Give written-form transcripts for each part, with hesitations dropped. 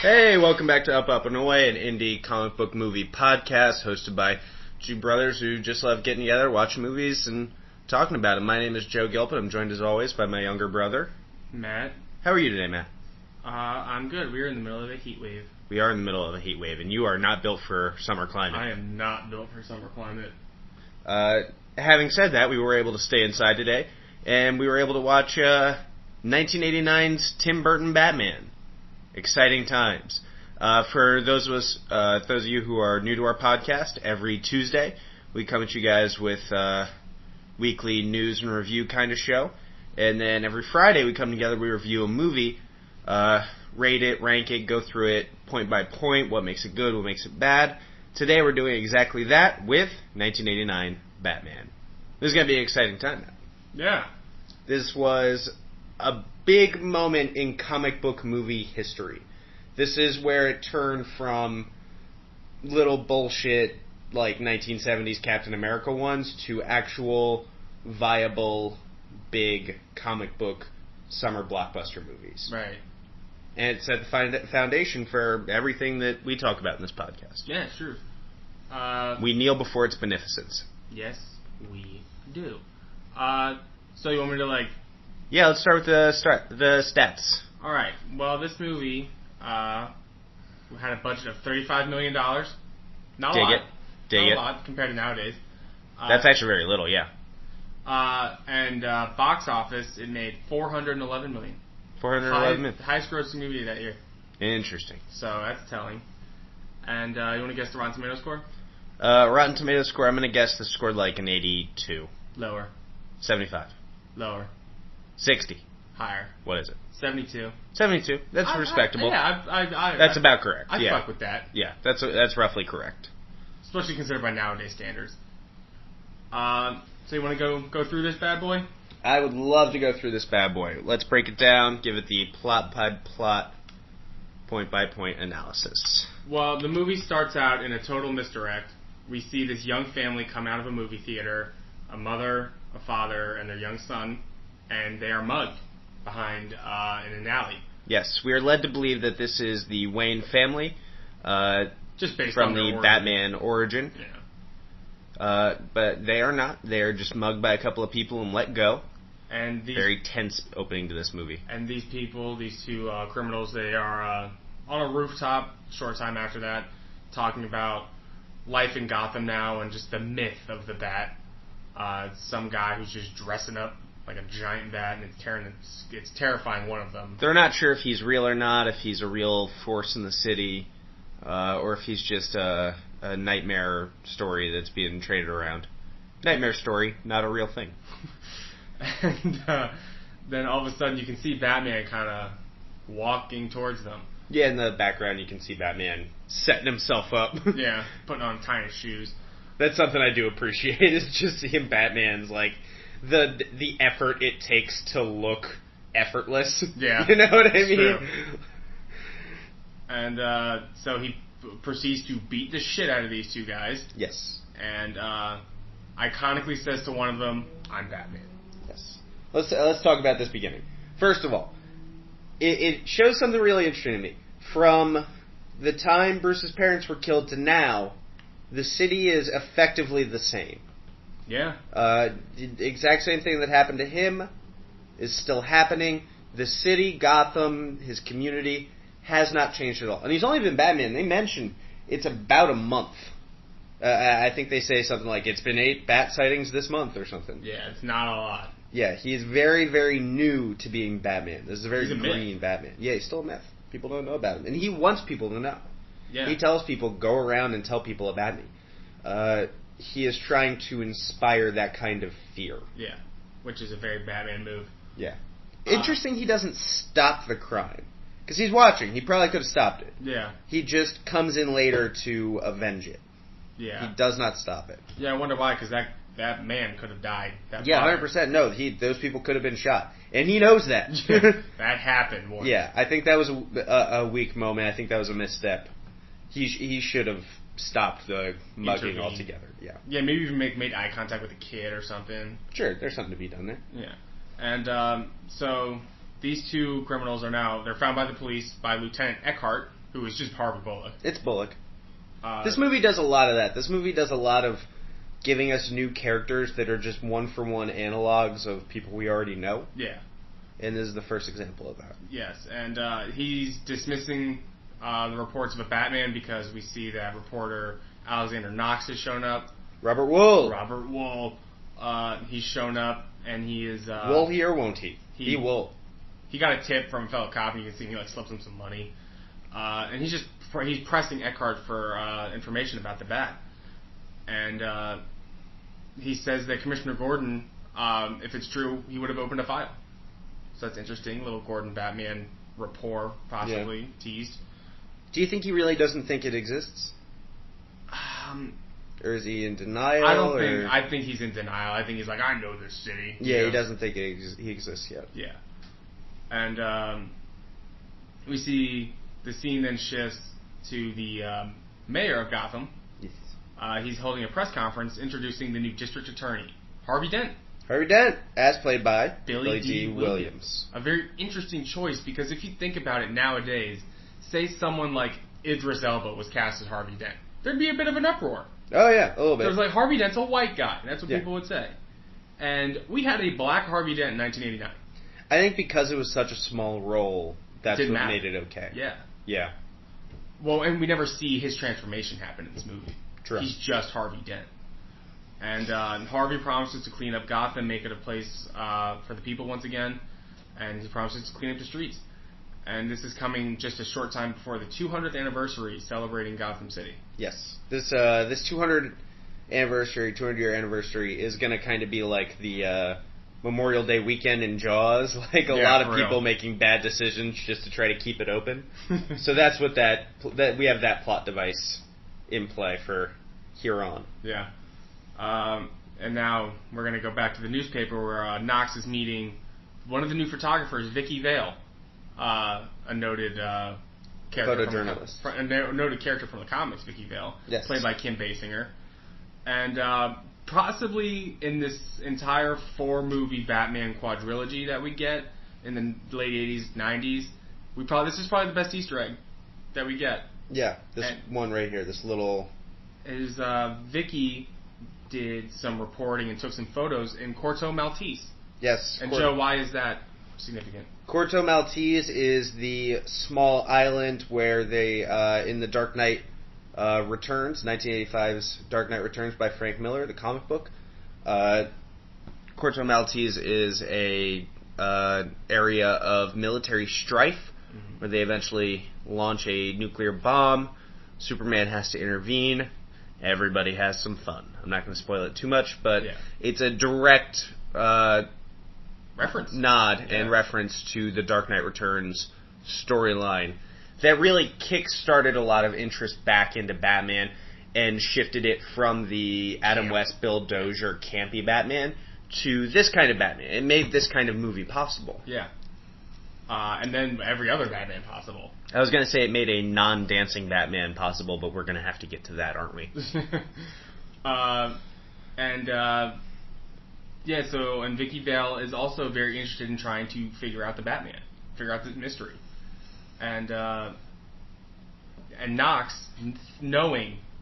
Hey, welcome back to Up, Up, and Away, an indie comic book movie podcast hosted by two brothers who just love getting together, watching movies, and talking about them. My name is Joe Gilpin. I'm joined as always by my younger brother, Matt. How are you today, Matt? I'm good. We're in the middle of a heat wave. We are in the middle of a heat wave, and you are not built for summer climate. I am not built for summer climate. Having said that, we were able to stay inside today, and we were able to watch 1989's Tim Burton Batman. Exciting times. For those of you who are new to our podcast, every Tuesday we come at you guys with weekly news and review kind of show, and then every Friday we come together, we review a movie, rate it, rank it, go through it point by point, what makes it good, what makes it bad. Today we're doing exactly that with 1989 Batman. This is going to be an exciting time now. Yeah. This was a big moment in comic book movie history. This is where it turned from little bullshit like 1970s Captain America ones to actual viable big comic book summer blockbuster movies. Right. And it set the foundation for everything that we talk about in this podcast. Yeah, sure. We kneel before its beneficence. Yes, we do. So you want me to Yeah, let's start with the stats. All right. Well, this movie had a budget of $35 million. Not a lot. Dig it. A lot compared to nowadays. That's actually very little, yeah. And box office, it made $411 million. 411 million. Highest grossing movie that year. Interesting. So that's telling. And you want to guess the Rotten Tomatoes score? Rotten Tomatoes score, I'm going to guess this scored like an 82. Lower. 75. Lower. 60. Higher. What is it? 72. 72. That's respectable. That's about correct. I'd fuck with that. Yeah, that's roughly correct. Especially considered by nowadays standards. So you want to go through this bad boy? I would love to go through this bad boy. Let's break it down, give it the plot by plot, point by point analysis. Well, the movie starts out in a total misdirect. We see this young family come out of a movie theater, a mother, a father, and their young son, and they are mugged behind in an alley. Yes, we are led to believe that this is the Wayne family, just based from on the origin. Batman origin. Yeah. But they are not. They are just mugged by a couple of people and let go. And very tense opening to this movie. And these people, these two criminals, they are on a rooftop. Short time after that, talking about life in Gotham now and just the myth of the Bat. Some guy who's just dressing up like a giant bat, and it's terrifying one of them. They're not sure if he's real or not, if he's a real force in the city, or if he's just a nightmare story that's being traded around. Nightmare story, not a real thing. And then all of a sudden you can see Batman kind of walking towards them. Yeah, in the background you can see Batman setting himself up. Yeah, putting on tiny shoes. That's something I do appreciate, is just seeing Batman's, the effort it takes to look effortless. Yeah. You know what I mean? True. And so he proceeds to beat the shit out of these two guys. Yes. And iconically says to one of them, "I'm Batman." Yes. Let's talk about this beginning. First of all, it shows something really interesting to me. From the time Bruce's parents were killed to now, the city is effectively the same. Yeah. The exact same thing that happened to him is still happening. The city, Gotham, his community, has not changed at all. And he's only been Batman. They mentioned it's about a month. I think they say something like, it's been 8 bat sightings this month or something. Yeah, it's not a lot. Yeah, he is very, very new to being Batman. This is a very green myth. Batman. Yeah, he's still a myth. People don't know about him. And he wants people to know. Yeah. He tells people, go around and tell people about me. He is trying to inspire that kind of fear. Yeah, which is a very Batman move. Yeah. Interesting he doesn't stop the crime. Because he's watching. He probably could have stopped it. Yeah. He just comes in later to avenge it. Yeah. He does not stop it. Yeah, I wonder why, because that man could have died. Yeah, 100%. No, those people could have been shot. And he knows that. That happened once. Yeah, I think that was a weak moment. I think that was a misstep. He should have stopped the mugging altogether. Yeah. Yeah, maybe even made eye contact with a kid or something. Sure, there's something to be done there. Yeah. And so these two criminals they're found by the police by Lieutenant Eckhart, who is just Harvey Bullock. It's Bullock. This movie does a lot of that. This movie does a lot of giving us new characters that are just one-for-one analogs of people we already know. Yeah. And this is the first example of that. Yes, and he's dismissing the reports of a Batman because we see that reporter Alexander Knox has shown up. Robert Wool. He's shown up, and he is... will he or won't he? He will. He got a tip from a fellow cop, and you can see he slips him some money. And he's pressing Eckhart for information about the Bat. And he says that Commissioner Gordon, if it's true, he would have opened a file. So that's interesting. Little Gordon-Batman rapport, possibly, teased. Do you think he really doesn't think it exists? Or is he in denial? I think he's in denial. I think he's like, I know this city. Yeah, he doesn't think he exists yet. Yeah. And we see the scene then shifts to the mayor of Gotham. Yes. He's holding a press conference introducing the new district attorney, Harvey Dent. Harvey Dent, as played by Billy D. Williams. A very interesting choice, because if you think about it nowadays, say someone like Idris Elba was cast as Harvey Dent, there'd be a bit of an uproar. Oh yeah, a little bit. It was like, Harvey Dent's a white guy. That's what people would say. And we had a black Harvey Dent in 1989. I think because it was such a small role, that's what made it okay. Yeah. Yeah. Well, and we never see his transformation happen in this movie. True. He's just Harvey Dent. And Harvey promises to clean up Gotham, make it a place for the people once again, and he promises to clean up the streets. And this is coming just a short time before the 200th anniversary celebrating Gotham City. Yes. This 200 year anniversary is going to kind of be like the Memorial Day weekend in Jaws. Like a lot of people making bad decisions just to try to keep it open. So that's what that we have that plot device in play for here on. Yeah. And now we're going to go back to the newspaper where Knox is meeting one of the new photographers, Vicky Vale, a noted character photojournalist, a noted character from the comics, Vicky Vale, played by Kim Basinger, and possibly in this entire 4-movie Batman quadrilogy that we get in the late 80s, 90s, this is probably the best Easter egg that we get. Yeah, this one right here, this little is Vicky did some reporting and took some photos in Corto Maltese. Yes. And Joe, why is that significant? Corto Maltese is the small island where they, in the Dark Knight Returns, 1985's Dark Knight Returns by Frank Miller, the comic book. Corto Maltese is a area of military strife where they eventually launch a nuclear bomb. Superman has to intervene. Everybody has some fun. I'm not going to spoil it too much, but it's a direct reference and reference to the Dark Knight Returns storyline that really kick-started a lot of interest back into Batman and shifted it from the Adam West, Bill Dozier campy Batman to this kind of Batman. It made this kind of movie possible. Yeah. And then every other Batman possible. I was going to say it made a non-dancing Batman possible, but we're going to have to get to that, aren't we? And Vicky Vale is also very interested in trying to figure out the Batman, figure out the mystery. And Knox,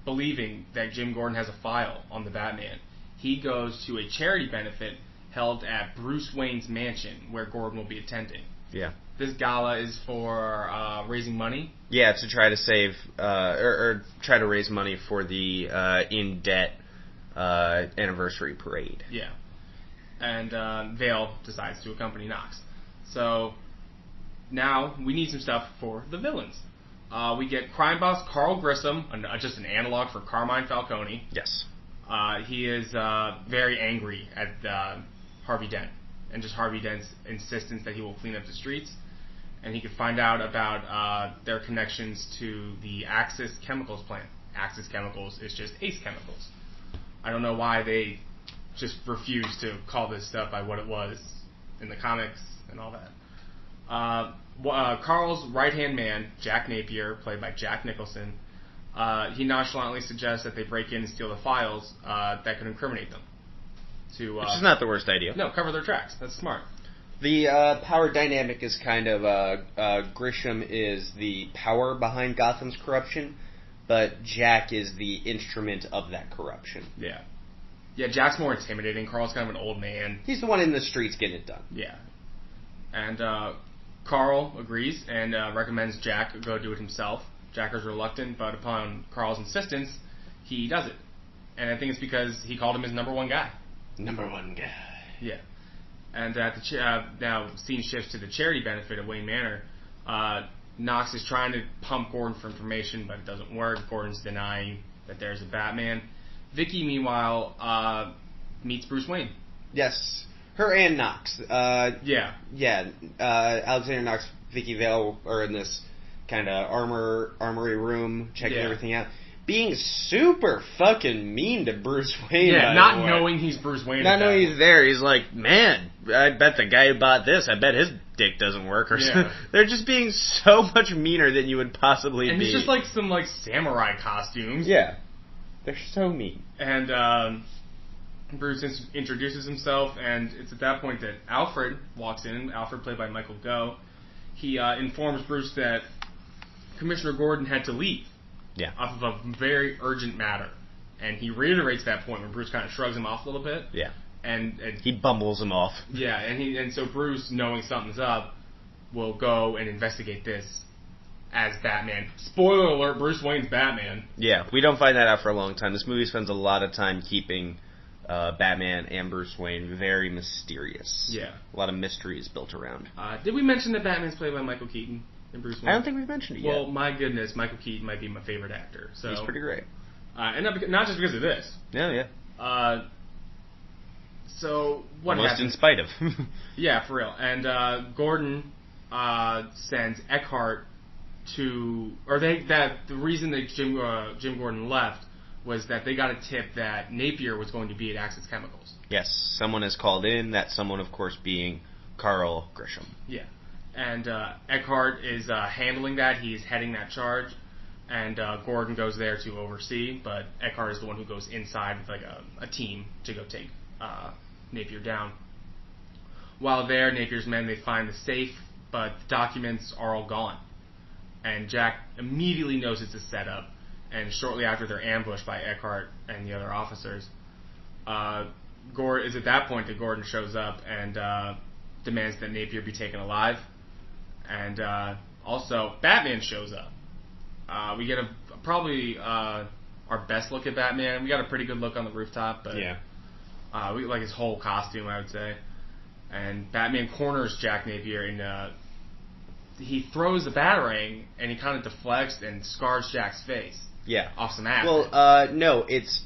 believing that Jim Gordon has a file on the Batman, he goes to a charity benefit held at Bruce Wayne's mansion, where Gordon will be attending. Yeah. This gala is for raising money. Yeah, to try to save or try to raise money for the in debt anniversary parade. Yeah, and Vale decides to accompany Knox. So now we need some stuff for the villains. We get crime boss Carl Grissom, just an analog for Carmine Falcone. Yes. He is very angry at Harvey Dent and just Harvey Dent's insistence that he will clean up the streets. And he could find out about their connections to the Axis Chemicals plant. Axis Chemicals is just Ace Chemicals. I don't know why they just refused to call this stuff by what it was in the comics and all that. Carl's right-hand man, Jack Napier, played by Jack Nicholson, he nonchalantly suggests that they break in and steal the files that could incriminate them. Which is not the worst idea. No, cover their tracks. That's smart. The power dynamic is kind of Grisham is the power behind Gotham's corruption, but Jack is the instrument of that corruption. Yeah. Yeah, Jack's more intimidating. Carl's kind of an old man. He's the one in the streets getting it done. Yeah. And Carl agrees and recommends Jack go do it himself. Jack is reluctant, but upon Carl's insistence, he does it. And I think it's because he called him his number one guy. Number one guy. Yeah. And at the now, scene shifts to the charity benefit at Wayne Manor. Knox is trying to pump Gordon for information, but it doesn't work. Gordon's denying that there's a Batman. Vicky, meanwhile, meets Bruce Wayne. Yes. Her and Knox. Yeah. Yeah. Alexander Knox, Vicky Vale are in this kind of armory room, checking everything out. Being super fucking mean to Bruce Wayne. Yeah, not knowing he's Bruce Wayne. Not knowing he's there. He's like, man, I bet the guy who bought this, I bet his dick doesn't work or something. They're just being so much meaner than you would possibly be. And it's just like some like samurai costumes. Yeah. They're so mean. And Bruce introduces himself, and it's at that point that Alfred walks in. Alfred, played by Michael Gough. He informs Bruce that Commissioner Gordon had to leave. Yeah. Off of a very urgent matter. And he reiterates that point when Bruce kind of shrugs him off a little bit. Yeah. And he bumbles him off. Yeah, and so Bruce, knowing something's up, will go and investigate this as Batman. Spoiler alert, Bruce Wayne's Batman. Yeah, we don't find that out for a long time. This movie spends a lot of time keeping Batman and Bruce Wayne very mysterious. Yeah. A lot of mystery is built around. Did we mention that Batman's played by Michael Keaton? Bruce Wayne? I don't think we've mentioned it yet. Well, my goodness, Michael Keaton might be my favorite actor. So he's pretty great. And not just because of this. Yeah. So what almost happened? In spite of. Yeah, for real. And Gordon sends Eckhart to, the reason that Jim Gordon left was that they got a tip that Napier was going to be at Axis Chemicals. Yes, someone has called in. That someone, of course, being Carl Grisham. Yeah. And Eckhart is handling that. He's heading that charge. And Gordon goes there to oversee. But Eckhart is the one who goes inside with like a team to go take Napier down. While there, Napier's men, they find the safe, but the documents are all gone. And Jack immediately knows it's a setup. And shortly after, they're ambushed by Eckhart and the other officers. It's at that point that Gordon shows up and demands that Napier be taken alive. And also, Batman shows up. We get probably our best look at Batman. We got a pretty good look on the rooftop, but we like his whole costume, I would say. And Batman corners Jack Napier, and he throws the Batarang, and he kind of deflects and scars Jack's face. Yeah, off some acid. Well, no, it's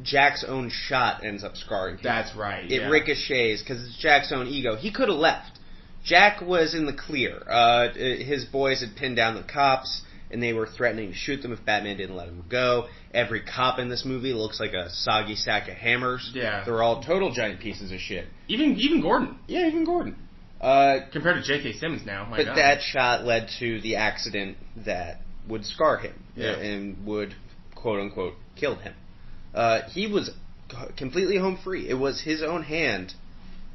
Jack's own shot ends up scarring him. That's right. It ricochets because it's Jack's own ego. He could have left. Jack was in the clear. His boys had pinned down the cops, and they were threatening to shoot them if Batman didn't let them go. Every cop in this movie looks like a soggy sack of hammers. Yeah. They're all total giant pieces of shit. Even Gordon. Yeah, even Gordon. Compared to J.K. Simmons now. My God. That shot led to the accident that would scar him and would, quote-unquote, kill him. He was completely home free. It was his own hand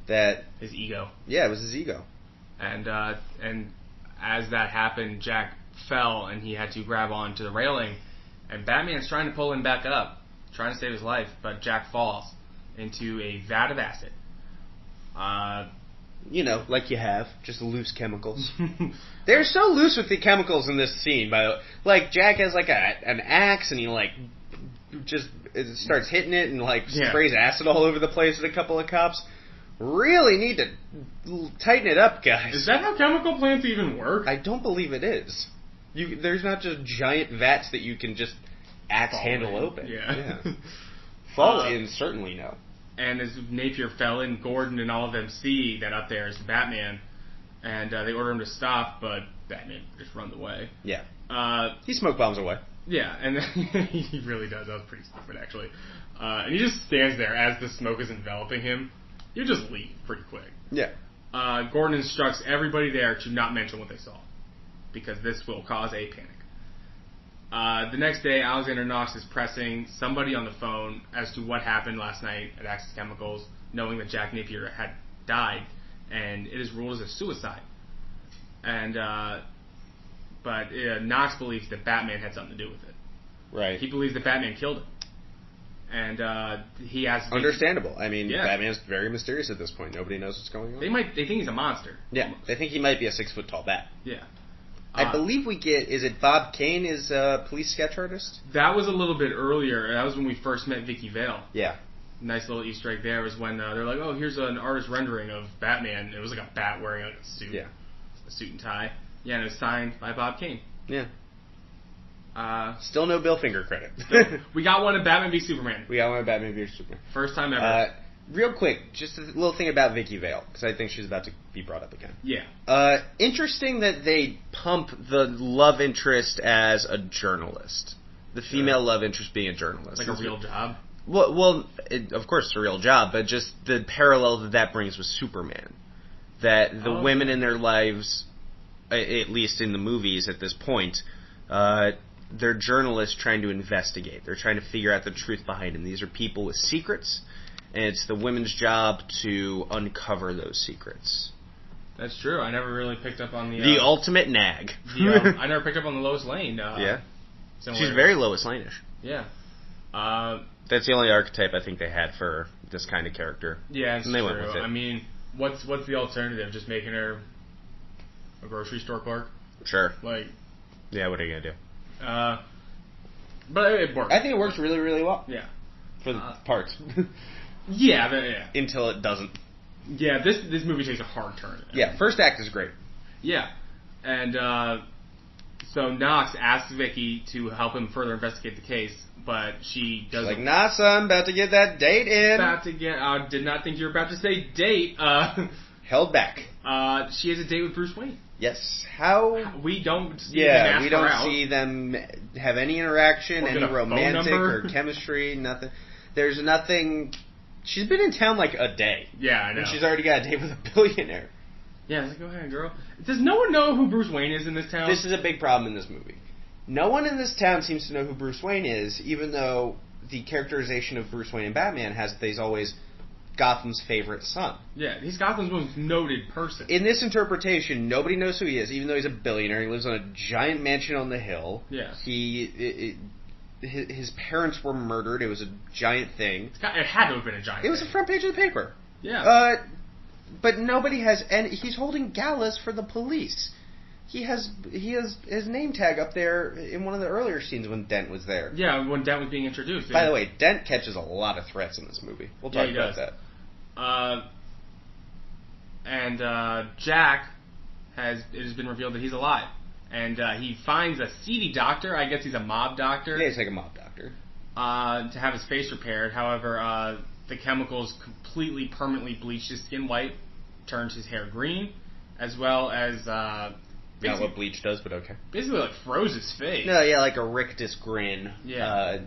that... His ego. Yeah, it was his ego. And as that happened, Jack fell and he had to grab onto the railing, and Batman's trying to pull him back up, trying to save his life, but Jack falls into a vat of acid. Like you have, just loose chemicals. They're so loose with the chemicals in this scene. Like Jack has like an axe, and he like just starts hitting it and like sprays acid all over the place at a couple of cops. Really need to tighten it up, guys. Is that how chemical plants even work? I don't believe it is. There's not just giant vats that you can just axe handle open. Yeah. Fall in, certainly no. And as Napier fell in, Gordon and all of them see that up there is Batman, and they order him to stop, but Batman just runs away. Yeah. He smoke bombs away. Yeah, and he really does. That was pretty stupid, actually. And he just stands there as the smoke is enveloping him. You just leave pretty quick. Yeah. Gordon instructs everybody there to not mention what they saw, because this will cause a panic. The next day, Alexander Knox is pressing somebody on the phone as to what happened last night at Axis Chemicals, knowing that Jack Napier had died. and it is ruled as a suicide. And but Knox believes that Batman had something to do with it. Right. He believes that Batman killed him. And he has... Understandable. I mean, Batman's very mysterious at this point. Nobody knows what's going on. They think he's a monster. Yeah, almost. they think he might be a 6-foot-tall bat. Yeah. I believe we get... Is it Bob Kane is a police sketch artist? That was a little bit earlier. That was when we first met Vicky Vale. Yeah. Nice little Easter egg there was when they're like, oh, here's an artist rendering of Batman. It was like a bat wearing a suit. Yeah. A suit and tie. Yeah, and it was signed by Bob Kane. Yeah. Still no Bill Finger credit. We got one in Batman v Superman. We got one in Batman v Superman. First time ever. Real quick, just a little thing about Vicky Vale, because I think she's about to be brought up again. Yeah. Interesting that they pump the love interest as a journalist. The female love interest being a journalist. Like a real job? Well, of course it's a real job, but just the parallel that brings with Superman. That the women in their lives, at least in the movies at this point, they're journalists trying to investigate. They're trying to figure out the truth behind them. These are people with secrets, and it's the women's job to uncover those secrets. That's true. I never really picked up on the ultimate nag. I never picked up on the Lois Lane. Yeah. She's very Lois Lane-ish. Yeah. That's the only archetype I think they had for this kind of character. Yeah, it's and they true. went with it. I mean, what's the alternative? Just making her a grocery store clerk? Sure. Like. Yeah, what are you gonna do? But it works. I think it works really, really well. Yeah. For the parts. Yeah. Until it doesn't. Yeah, this movie takes a hard turn. Yeah, first act is great. Yeah. And so Knox asks Vicky to help him further investigate the case, but she doesn't. She's like, nah, son, about to get that date in. Did not think you were about to say date. Held back. She has a date with Bruce Wayne. Yes. How? We don't see them ask we don't her out. see them have any interaction, any romantic or chemistry, nothing. There's nothing. She's been in town like a day. Yeah, I know. And she's already got a date with a billionaire. Yeah, I was like, go ahead, girl. Does no one know who Bruce Wayne is in this town? This is a big problem in this movie. No one in this town seems to know who Bruce Wayne is, even though the characterization of Bruce Wayne in Batman has that he's always Gotham's favorite son. Yeah, he's Gotham's most noted person. In this interpretation, nobody knows who he is, even though he's a billionaire. He lives on a giant mansion on the hill. Yeah. His parents were murdered. It was a giant thing. It had to have been a giant thing. It was the front page of the paper. Yeah. But nobody has... And he's holding galas for the police. He has his name tag up there in one of the earlier scenes when Dent was there. Yeah, when Dent was being introduced. By the way, Dent catches a lot of threats in this movie. We'll talk about that. Jack it has been revealed that he's alive. And he finds a seedy doctor. I guess he's a mob doctor. Yeah, he's like a mob doctor. To have his face repaired. However, the chemicals completely, permanently bleached his skin white, turned his hair green, as well as... not what bleach does, but okay. Basically, like, froze his face. No, yeah, like a rictus grin. Yeah.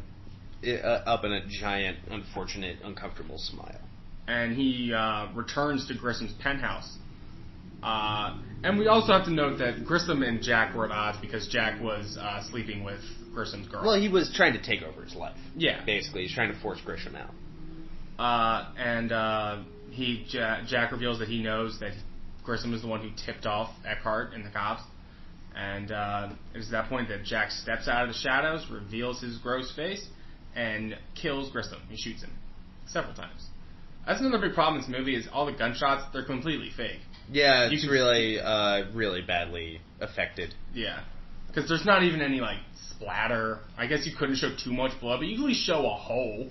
Up in a giant, unfortunate, uncomfortable smile. And he returns to Grissom's penthouse. And we also have to note that Grissom and Jack were at odds because Jack was sleeping with Grissom's girl. Well, he was trying to take over his life. Yeah. Basically, he's trying to force Grissom out. Jack reveals that he knows that Grissom is the one who tipped off Eckhart and the cops. And it is at that point that Jack steps out of the shadows, reveals his gross face, and kills Grissom. He shoots him several times. That's another big problem in this movie is all the gunshots, they're completely fake. Yeah, it's really, really badly affected. Yeah. Because there's not even any, like, splatter. I guess you couldn't show too much blood, but you can at least show a hole.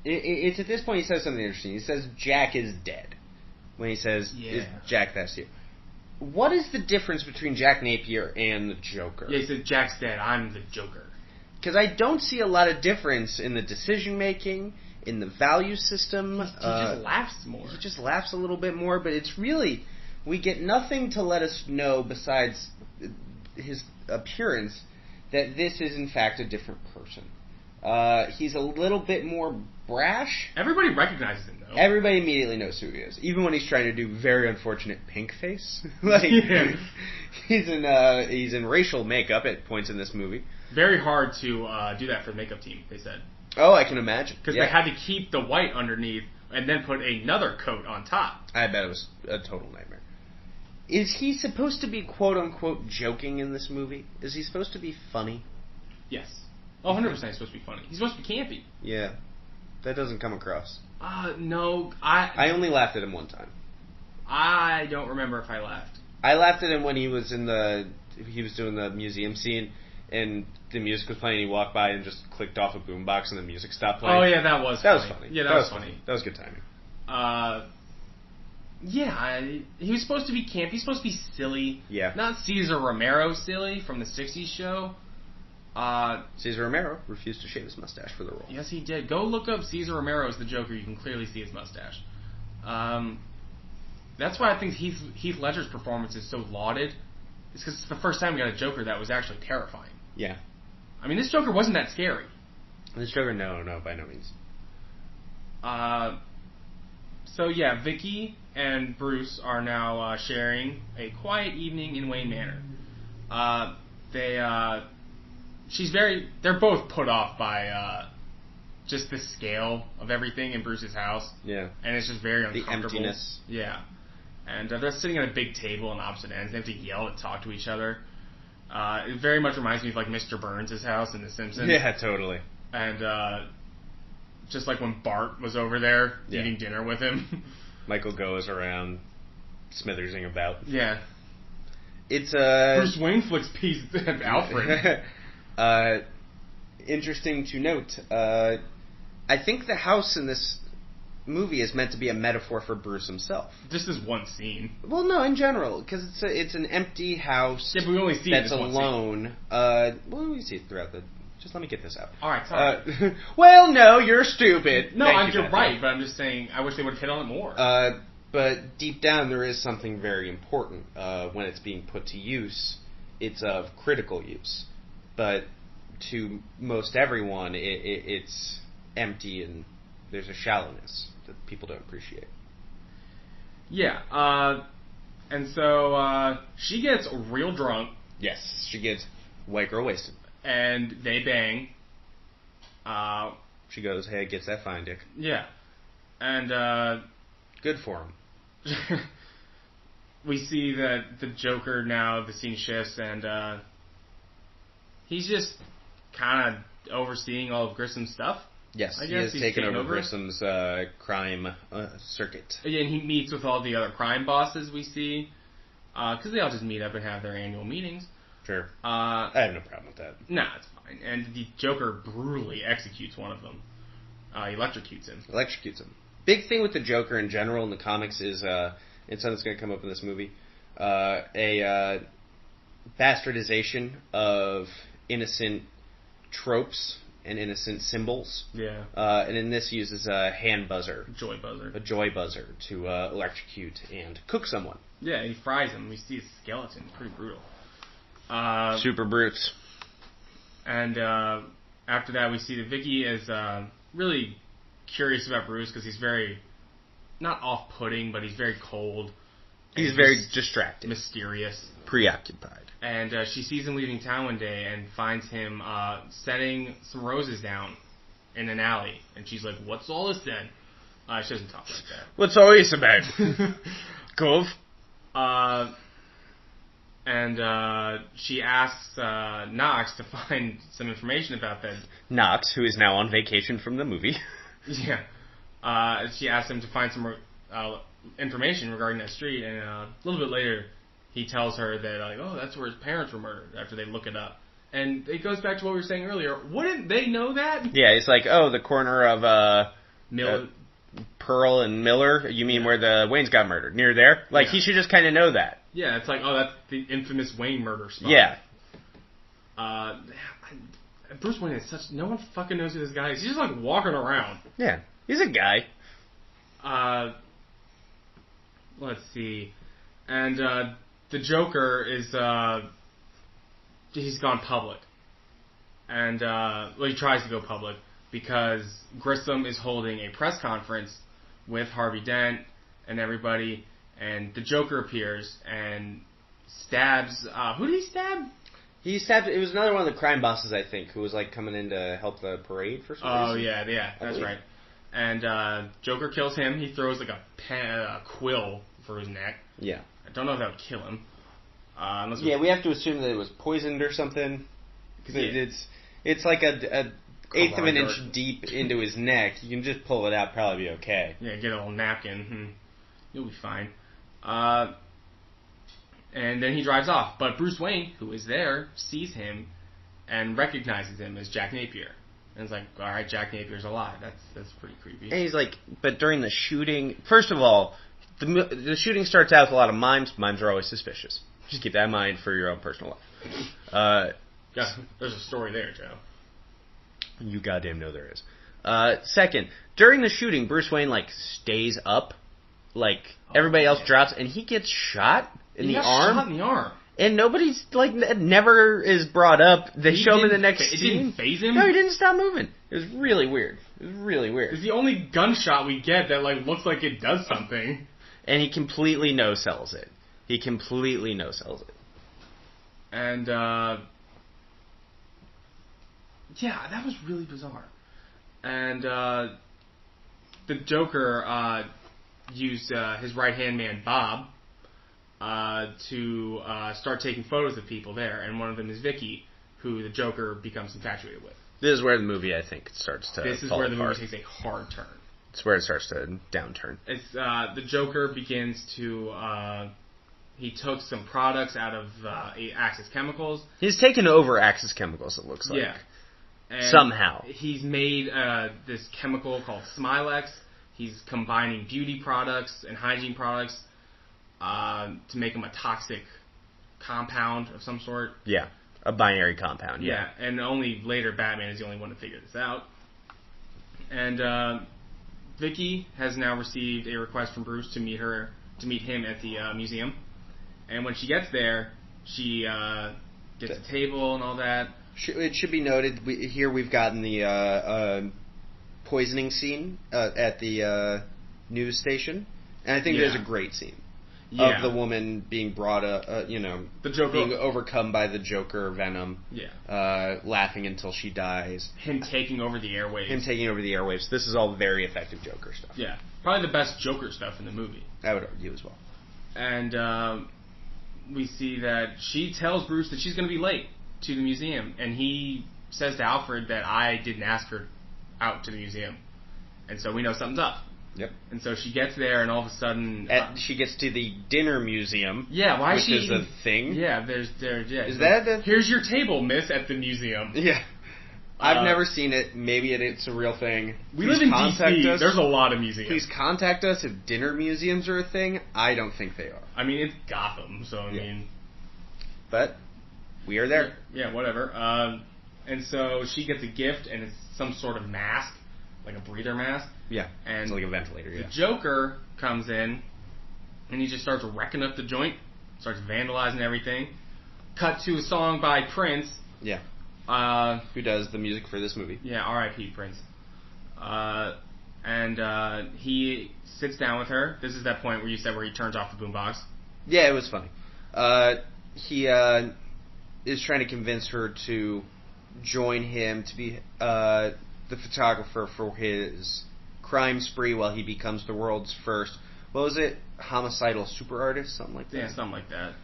It's at this point he says something interesting. He says Jack is dead. When he says, is Jack that's you? What is the difference between Jack Napier and the Joker? Yeah, he said Jack's dead, I'm the Joker. Because I don't see a lot of difference in the decision-making, in the value system. He just laughs more. He just laughs a little bit more, but it's really... We get nothing to let us know besides his appearance that this is, in fact, a different person. He's a little bit more brash. Everybody recognizes him, though. Everybody immediately knows who he is, even when he's trying to do very unfortunate pink face. He's in racial makeup at points in this movie. Very hard to do that for the makeup team, they said. Oh, I can imagine. Because they had to keep the white underneath and then put another coat on top. I bet it was a total nightmare. Is he supposed to be quote-unquote joking in this movie? Is he supposed to be funny? Yes. Oh, 100% he's supposed to be funny. He's supposed to be campy. Yeah. That doesn't come across. No. I only laughed at him one time. I don't remember if I laughed. I laughed at him when he was doing the museum scene, and the music was playing, and he walked by and just clicked off a boombox, and the music stopped playing. Oh, yeah, that was funny. Yeah, that was funny. That was good timing. He was supposed to be campy. He's supposed to be silly. Yeah. Not Cesar Romero silly from the 60s show. Cesar Romero refused to shave his mustache for the role. Yes, he did. Go look up Cesar Romero as the Joker. You can clearly see his mustache. That's why I think Heath Ledger's performance is so lauded. It's because it's the first time we got a Joker that was actually terrifying. Yeah. I mean, this Joker wasn't that scary. This Joker, no, by no means. So yeah, Vicky and Bruce are now sharing a quiet evening in Wayne Manor. They're both put off by just the scale of everything in Bruce's house. Yeah. And it's just very uncomfortable. The emptiness. Yeah. And they're sitting at a big table on opposite ends. They have to yell and talk to each other. It very much reminds me of like Mr. Burns' house in The Simpsons. Yeah, totally. And just like when Bart was over there eating dinner with him. Michael goes around smithersing about. Yeah. It's Bruce Wayne flicks peas at Alfred. Interesting to note. I think the house in this movie is meant to be a metaphor for Bruce himself. Just this one scene. Well, no, in general, because it's an empty house. Yeah, but we only see that's it this alone. Well, we see it throughout the. Just let me get this out. All right, sorry. Well, no, you're stupid. No, you're right, but I'm just saying. I wish they would have hit on it more. But deep down, there is something very important when it's being put to use. It's of critical use, but to most everyone, it's empty and there's a shallowness that people don't appreciate. Yeah, and so she gets real drunk. Yes, she gets white girl wasted. And they bang. She goes, hey, gets that fine dick. Yeah. And good for him. We see that the Joker now, the scene shifts, and he's just kind of overseeing all of Grissom's stuff. Yes, I he guess has he's taken over it. Grissom's crime circuit. Yeah, and he meets with all the other crime bosses we see, because they all just meet up and have their annual meetings. Sure. I have no problem with that. Nah, it's fine. And the Joker brutally executes one of them. Electrocutes him. Big thing with the Joker in general in the comics is, and something that's going to come up in this movie, a bastardization of innocent tropes and innocent symbols. Yeah. And in this uses a hand buzzer. A joy buzzer to electrocute and cook someone. Yeah, he fries him. We see his skeleton. Pretty brutal. Super brutes. And after that, we see that Vicky is really curious about Bruce because he's very, not off-putting, but he's very cold. He's very distracted. Mysterious. Preoccupied. And she sees him leaving town one day and finds him setting some roses down in an alley. And she's like, what's all this then? She doesn't talk like that. What's all this about? Cove? And she asks Knox to find some information about that. Knox, who is now on vacation from the movie. Yeah. She asks him to find some information regarding that street, and a little bit later, he tells her that, like, oh, that's where his parents were murdered, after they look it up. And it goes back to what we were saying earlier. Wouldn't they know that? Yeah, it's like, oh, the corner of Miller. Pearl and Miller, you mean where the Waynes got murdered? Near there? Like, he should just kind of know that. Yeah, it's like, oh, that's the infamous Wayne murder spot. Yeah. Bruce Wayne is such... No one fucking knows who this guy is. He's just, like, walking around. Yeah. He's a guy. Let's see. And the Joker is... he's gone public. And, well, he tries to go public because Grissom is holding a press conference with Harvey Dent and everybody, and the Joker appears and stabs... who did he stab? He stabbed... It was another one of the crime bosses, I think, who was, like, coming in to help the parade for some reason. Oh, yeah, that's right. And Joker kills him. He throws like a quill for his neck. Yeah. I don't know if that would kill him. We have to assume that it was poisoned or something. Because it's like a eighth of an inch deep into his neck. You can just pull it out, probably be okay. Yeah, get a little napkin. You'll be fine. And then he drives off. But Bruce Wayne, who is there, sees him and recognizes him as Jack Napier. And it's like, alright, Jack Napier's alive. That's pretty creepy. And he's like, but during the shooting... First of all, the shooting starts out with a lot of mimes. Mimes are always suspicious. Just keep that in mind for your own personal life. There's a story there, Joe. You goddamn know there is. Second, during the shooting, Bruce Wayne, stays up. Everybody else drops, and he gets shot in the arm. Shot in the arm. And nobody's, never is brought up. They show him in the next scene. It didn't phase him? No, he didn't stop moving. It was really weird. It's the only gunshot we get that, looks like it does something. And he completely no-sells it. And, yeah, that was really bizarre. And, the Joker, used, his right-hand man, Bob, to start taking photos of people there, and one of them is Vicky, who the Joker becomes infatuated with. This is where the movie, I think, starts to This is fall where the apart. movie takes a hard turn. It's where it starts to downturn. It's the Joker begins to he took some products out of Axis Chemicals. He's taken over Axis Chemicals, it looks like. Yeah. And somehow. He's made this chemical called Smilex. He's combining beauty products and hygiene products to make them a toxic compound of some sort. Yeah, a binary compound. Yeah, and only later Batman is the only one to figure this out. And Vicky has now received a request from Bruce to meet him at the museum. And when she gets there, she gets a table and all that. It should be noted, here we've gotten the poisoning scene at the news station. And I think there's a great scene of the woman being brought the Joker being overcome by the Joker venom. Yeah. Laughing until she dies. Him taking over the airwaves. This is all very effective Joker stuff. Yeah. Probably the best Joker stuff in the movie. I would argue as well. And we see that she tells Bruce that she's going to be late to the museum, and he says to Alfred that I didn't ask her out to the museum, and so we know something's up. Yep. And so she gets there, and all of a sudden she gets to the dinner museum. Yeah, why is she? Which is a thing. Yeah, Is that the? Here's your table, miss, at the museum. Yeah. I've never seen it. Maybe it's a real thing. We live in DC. There's a lot of museums. Please contact us if dinner museums are a thing. I don't think they are. I mean, it's Gotham, so I mean. But we are there. Yeah, whatever. And so she gets a gift, and it's some sort of mask, like a breather mask. Yeah, and it's like a ventilator. The Joker comes in, and he just starts wrecking up the joint, starts vandalizing everything. Cut to a song by Prince. Yeah. Who does the music for this movie? Yeah, R.I.P. Prince. And he sits down with her. This is that point where you said where he turns off the boombox. Yeah, it was funny. He is trying to convince her to join him to be the photographer for his crime spree while he becomes the world's first, what was it, homicidal super artist, something like that. Yeah, something like that.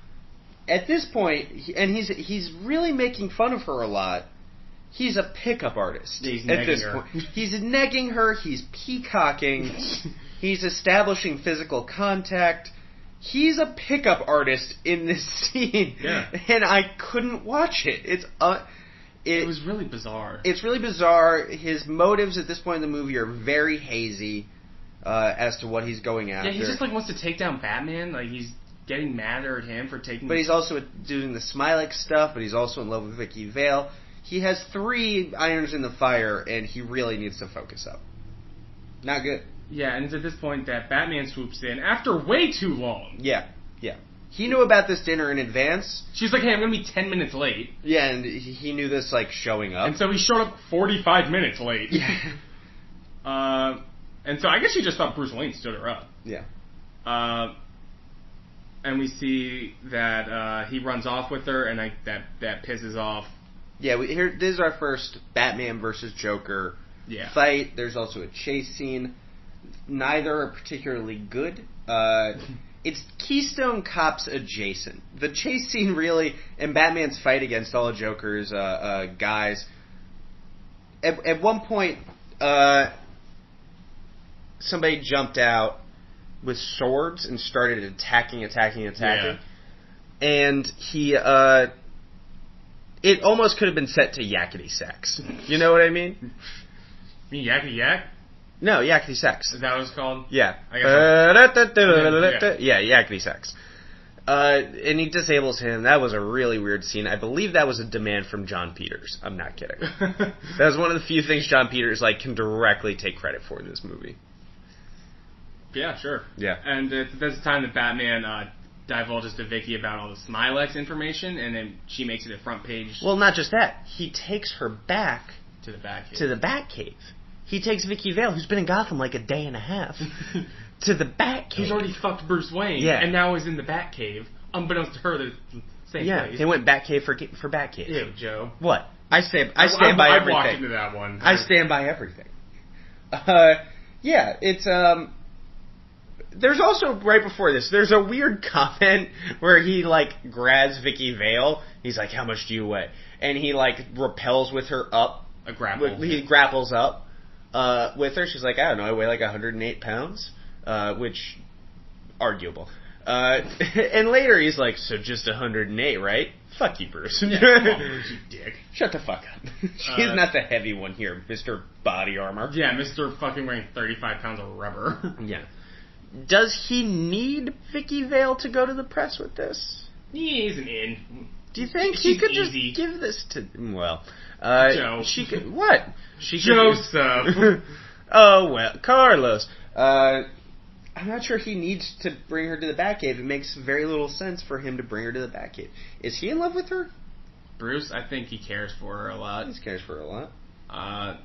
At this point, he's really making fun of her a lot. He's a pickup artist. He's negging her. Point. He's negging her. He's peacocking. He's establishing physical contact. He's a pickup artist in this scene. Yeah. And I couldn't watch it. It was really bizarre. It's really bizarre. His motives at this point in the movie are very hazy as to what he's going after. Yeah, he just wants to take down Batman. He's getting madder at him for taking. But he's also doing the Smilex stuff. But he's also in love with Vicky Vale. He has 3 irons in the fire, and he really needs to focus up. Not good. Yeah, and it's at this point that Batman swoops in after way too long. Yeah. He knew about this dinner in advance. She's like, hey, I'm going to be 10 minutes late. Yeah, and he knew this, showing up. And so he showed up 45 minutes late. Yeah. And so I guess she just thought Bruce Wayne stood her up. Yeah. And we see that he runs off with her, and that pisses off. Yeah, this is our first Batman versus Joker fight. There's also a chase scene. Neither are particularly good. It's Keystone Cops adjacent. The chase scene really, and Batman's fight against all the Joker's guys. At one point, somebody jumped out with swords and started attacking. Yeah. And he, it almost could have been set to yakety sax. You know what I mean? You mean Yakety Yak? No, yakety sax. Is that what it's called? Yeah. I guess Yeah, yakety sax. And he disables him. That was a really weird scene. I believe that was a demand from John Peters. I'm not kidding. That was one of the few things John Peters can directly take credit for in this movie. Yeah, sure. Yeah. And that's the time that Batman divulges to Vicky about all the Smilex information, and then she makes it a front page. Well, not just that. He takes her back to the Batcave. To the Batcave. He takes Vicky Vale, who's been in Gotham like a day and a half, to the Batcave. He's already fucked Bruce Wayne, and now he's in the Batcave, unbeknownst to her, the same place. They went Batcave for Batcave. Ew, Joe. What? I stand by everything. I walked into that one. I stand by everything. It's There's also, right before this, there's a weird comment where he, grabs Vicky Vale. He's like, how much do you weigh? And he, rappels with her up. A grapple. He grapples up with her. She's like, I don't know, I weigh 108 pounds, which, arguable. And later he's like, so just 108, right? Fuck you, Bruce. Yeah, come on, Bruce, you dick. Shut the fuck up. She's not the heavy one here, Mr. Body Armor. Yeah, Mr. fucking weighing 35 pounds of rubber. Yeah. Does he need Vicky Vale to go to the press with this? He isn't in. Do you think he could just give this to... Well, Joe. She could... What? She Joseph. Could, oh, well, Carlos. I'm not sure he needs to bring her to the Batcave. It makes very little sense for him to bring her to the Batcave. Is he in love with her? Bruce, I think he cares for her a lot. He cares for her a lot.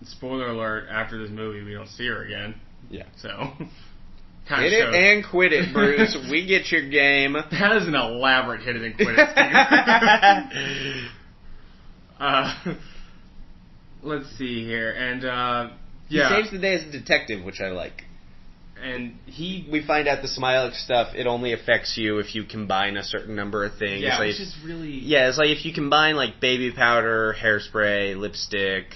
Spoiler alert, after this movie, we don't see her again. Yeah. So... Hit it and quit it, Bruce. We get your game. That is an elaborate hit it and quit it. Let's see here, and he saves the day as a detective, which I like. And we find out the Smilex stuff. It only affects you if you combine a certain number of things. Yeah, which is really it's like if you combine baby powder, hairspray, lipstick,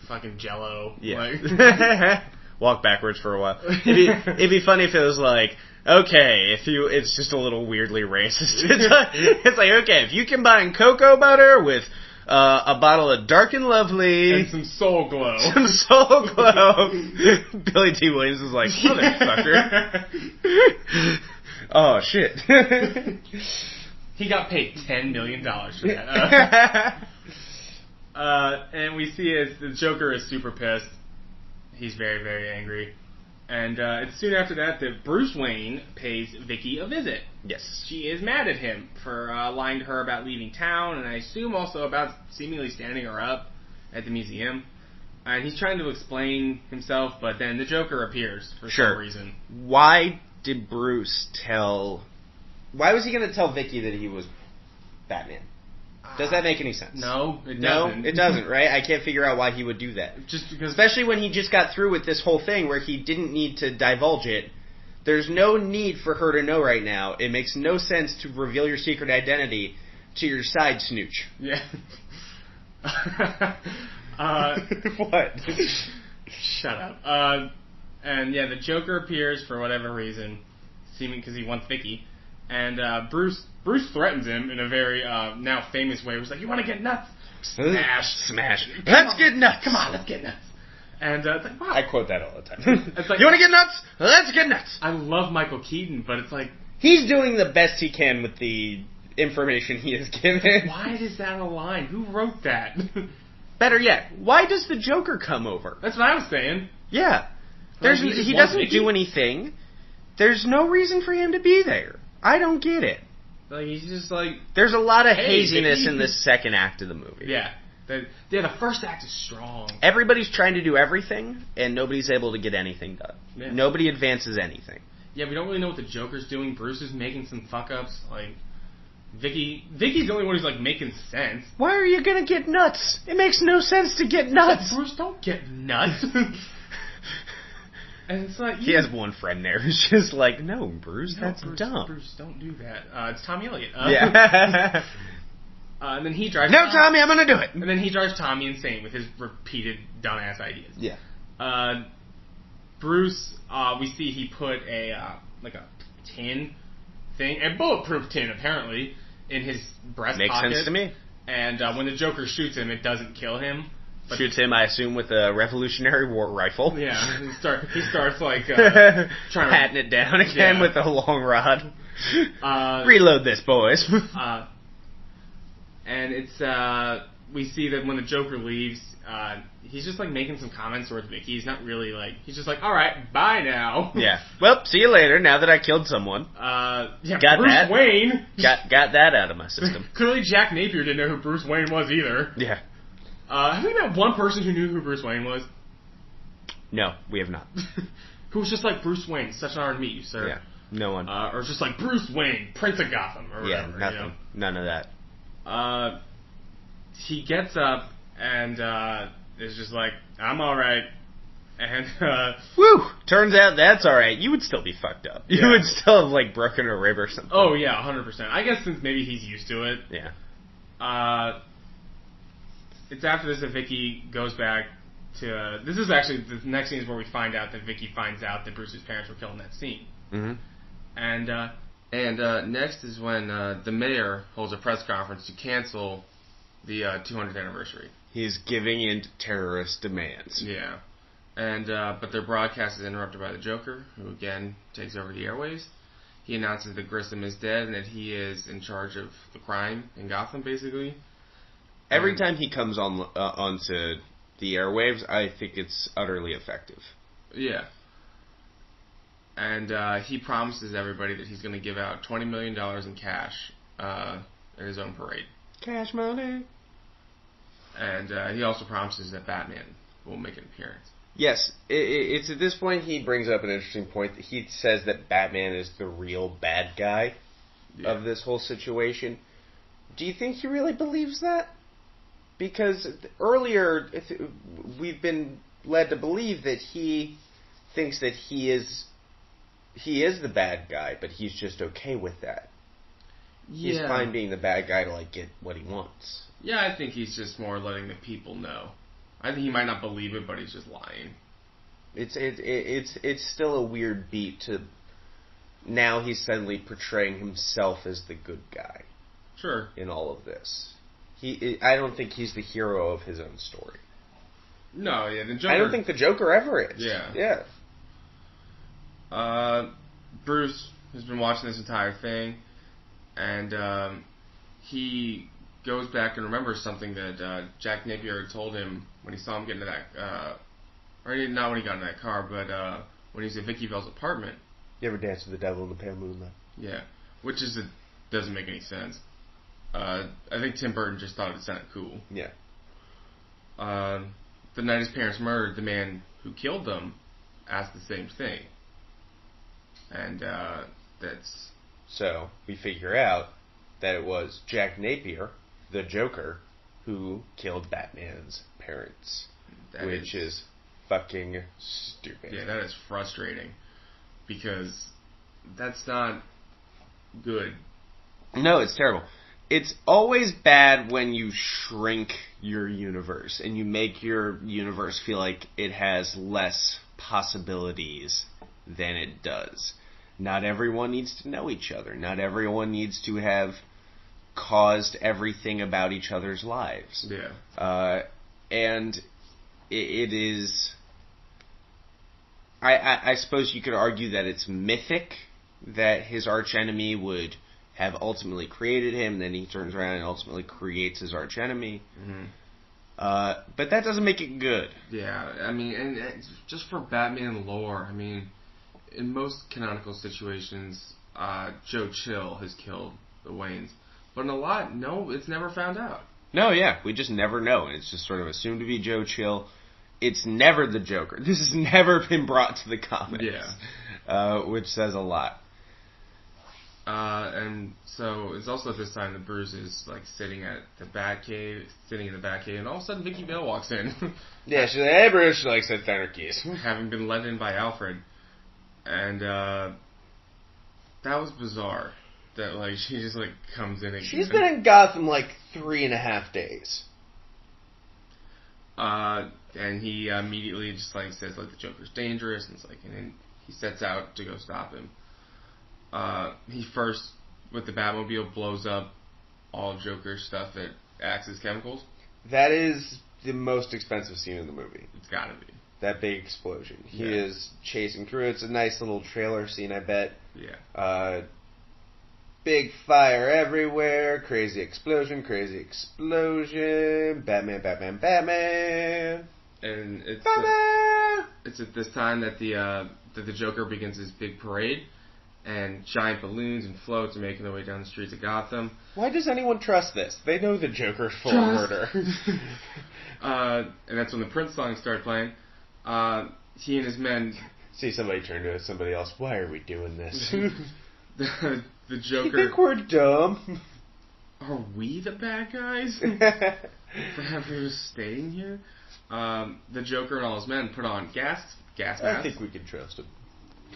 fucking Jello. Yeah. Walk backwards for a while. It'd be funny if it was okay, it's just a little weirdly racist. It's okay, if you combine cocoa butter with a bottle of Dark and Lovely and some Soul Glow. Billy T. Williams is like, motherfucker. Oh shit. He got paid $10 million for that. And we see the Joker is super pissed. He's very, very angry. And it's soon after that Bruce Wayne pays Vicky a visit. Yes. She is mad at him for lying to her about leaving town, and I assume also about seemingly standing her up at the museum. And he's trying to explain himself, but then the Joker appears for some reason. Why did Bruce tell... Why was he going to tell Vicky that he was Batman? Does that make any sense? No, it doesn't. No, it doesn't, right? I can't figure out why he would do that. Just because... Especially when he just got through with this whole thing where he didn't need to divulge it. There's no need for her to know right now. It makes no sense to reveal your secret identity to your side snooch. Yeah. What? Shut up. And yeah, the Joker appears for whatever reason, seeming because he wants Vicky. And Bruce threatens him in a very now famous way. He's like, "You want to get nuts? Smash! Let's get nuts! Come on, let's get nuts!" And it's like, wow. I quote that all the time. It's like, you want to get nuts? Let's get nuts! I love Michael Keaton, but it's like he's doing the best he can with the information he is given. Why is that a line? Who wrote that? Better yet, why does the Joker come over? That's what I was saying. Yeah, he doesn't do anything. There's no reason for him to be there. I don't get it. He's just there's a lot of haziness in the second act of the movie. Yeah. The first act is strong. Everybody's trying to do everything, and nobody's able to get anything done. Yeah. Nobody advances anything. Yeah, we don't really know what the Joker's doing. Bruce is making some fuck-ups. Vicky's the only one who's like making sense. Why are you gonna get nuts? It makes no sense to get nuts. Bruce, don't get nuts. And it's like he has one friend there who's just like, no, Bruce, that's dumb. Bruce, don't do that. It's Tommy Elliott. Yeah. And then he drives. No, Tommy, I'm gonna do it. And then he drives Tommy insane with his repeated dumbass ideas. Yeah. Bruce, we see he put a like a tin thing, a bulletproof tin apparently, in his breast pocket. Makes sense to me. And when the Joker shoots him, it doesn't kill him. Shoots him, I assume, with a Revolutionary War rifle. Yeah, he starts like trying patting it down again with a long rod. Reload this, boys. And it's we see that when the Joker leaves, he's just like making some comments towards Vicky. He's not really like, he's just like, all right, bye now. Yeah. Well, see you later. Now that I killed someone. Yeah. Got Bruce that. Wayne. Got that out of my system. Clearly, Jack Napier didn't know who Bruce Wayne was either. Yeah. Have we met one person who knew who Bruce Wayne was? No, we have not. Who was just like, Bruce Wayne, such an honor to meet you, sir. Yeah, no one. Or just like, Bruce Wayne, Prince of Gotham, or whatever. Yeah, nothing. You know? None of that. He gets up and is just like, I'm alright. And, woo! Turns out that's alright. You would still be fucked up. You Yeah. would still have, like, broken a rib or something. Oh, yeah, 100%. I guess since maybe he's used to it. Yeah. It's after this that Vicky goes back to... this is actually... the next scene is where we find out that Vicky finds out that Bruce's parents were killed in that scene. Mm-hmm. And next is when the mayor holds a press conference to cancel the 200th anniversary. He's giving in to terrorist demands. Yeah. And but their broadcast is interrupted by the Joker, who again takes over the airwaves. He announces that Grissom is dead and that he is in charge of the crime in Gotham, basically. Every time he comes on onto the airwaves, I think it's utterly effective. Yeah. And he promises everybody that he's going to give out $20 million in cash at his own parade. Cash money. And he also promises that Batman will make an appearance. Yes, it's at this point he brings up an interesting point. He says that Batman is the real bad guy of this whole situation. Do you think he really believes that? Because earlier we've been led to believe that he thinks that he is the bad guy, but he's just okay with that. Yeah. He's fine being the bad guy to like get what he wants. Yeah, I think he's just more letting the people know. I think he might not believe it, but he's just lying. It's still a weird beat to now he's suddenly portraying himself as the good guy. Sure. In all of this. I don't think he's the hero of his own story. No, yeah, the Joker... I don't think the Joker ever is. Yeah. Yeah. Bruce has been watching this entire thing, and he goes back and remembers something that Jack Napier had told him when he saw him get into that... or not when he got in that car, but when he was at Vicky Vale's apartment. You ever dance with the devil in the pale moonlight? Yeah. Which doesn't make any sense. I think Tim Burton just thought it sounded cool. Yeah. The night his parents murdered, the man who killed them asked the same thing. And that's... So, we figure out that it was Jack Napier, the Joker, who killed Batman's parents. Which is fucking stupid. Yeah, that is frustrating. Because that's not good. No, it's terrible. It's always bad when you shrink your universe and you make your universe feel like it has less possibilities than it does. Not everyone needs to know each other. Not everyone needs to have caused everything about each other's lives. Yeah. And it is... I suppose you could argue that it's mythic that his archenemy would have ultimately created him, then he turns around and ultimately creates his archenemy. Mm-hmm. But that doesn't make it good. Yeah, I mean, and just for Batman lore, I mean, in most canonical situations, Joe Chill has killed the Waynes. But in a lot, no, it's never found out. No, yeah, we just never know. It's just sort of assumed to be Joe Chill. It's never the Joker. This has never been brought to the comics. Yeah. Which says a lot. And And so it's also at this time that Bruce is like sitting in the Batcave, and all of a sudden Vicky Vale walks in. Yeah, she's like, "Hey, Bruce," she like sets down her keys. Having been let in by Alfred. And that was bizarre. That like she just like comes in again. She's been in Gotham like 3.5 days. And he immediately just like says like the Joker's dangerous, and it's like, and then he sets out to go stop him. He first, with the Batmobile, blows up all of Joker's stuff that acts as chemicals. That is the most expensive scene in the movie. It's gotta be. That big explosion. He is chasing through. It's a nice little trailer scene, I bet. Yeah. Big fire everywhere. Crazy explosion. Batman. And it's Batman! It's at this time that the Joker begins his big parade, and giant balloons and floats are making their way down the streets of Gotham. Why does anyone trust this? They know the Joker's full of murder. And that's when the Prince songs start playing. He and his men see somebody turn to somebody else. Why are we doing this? the Joker. You think we're dumb? Are we the bad guys for having us staying here? The Joker and all his men put on gas masks. I think we can trust him.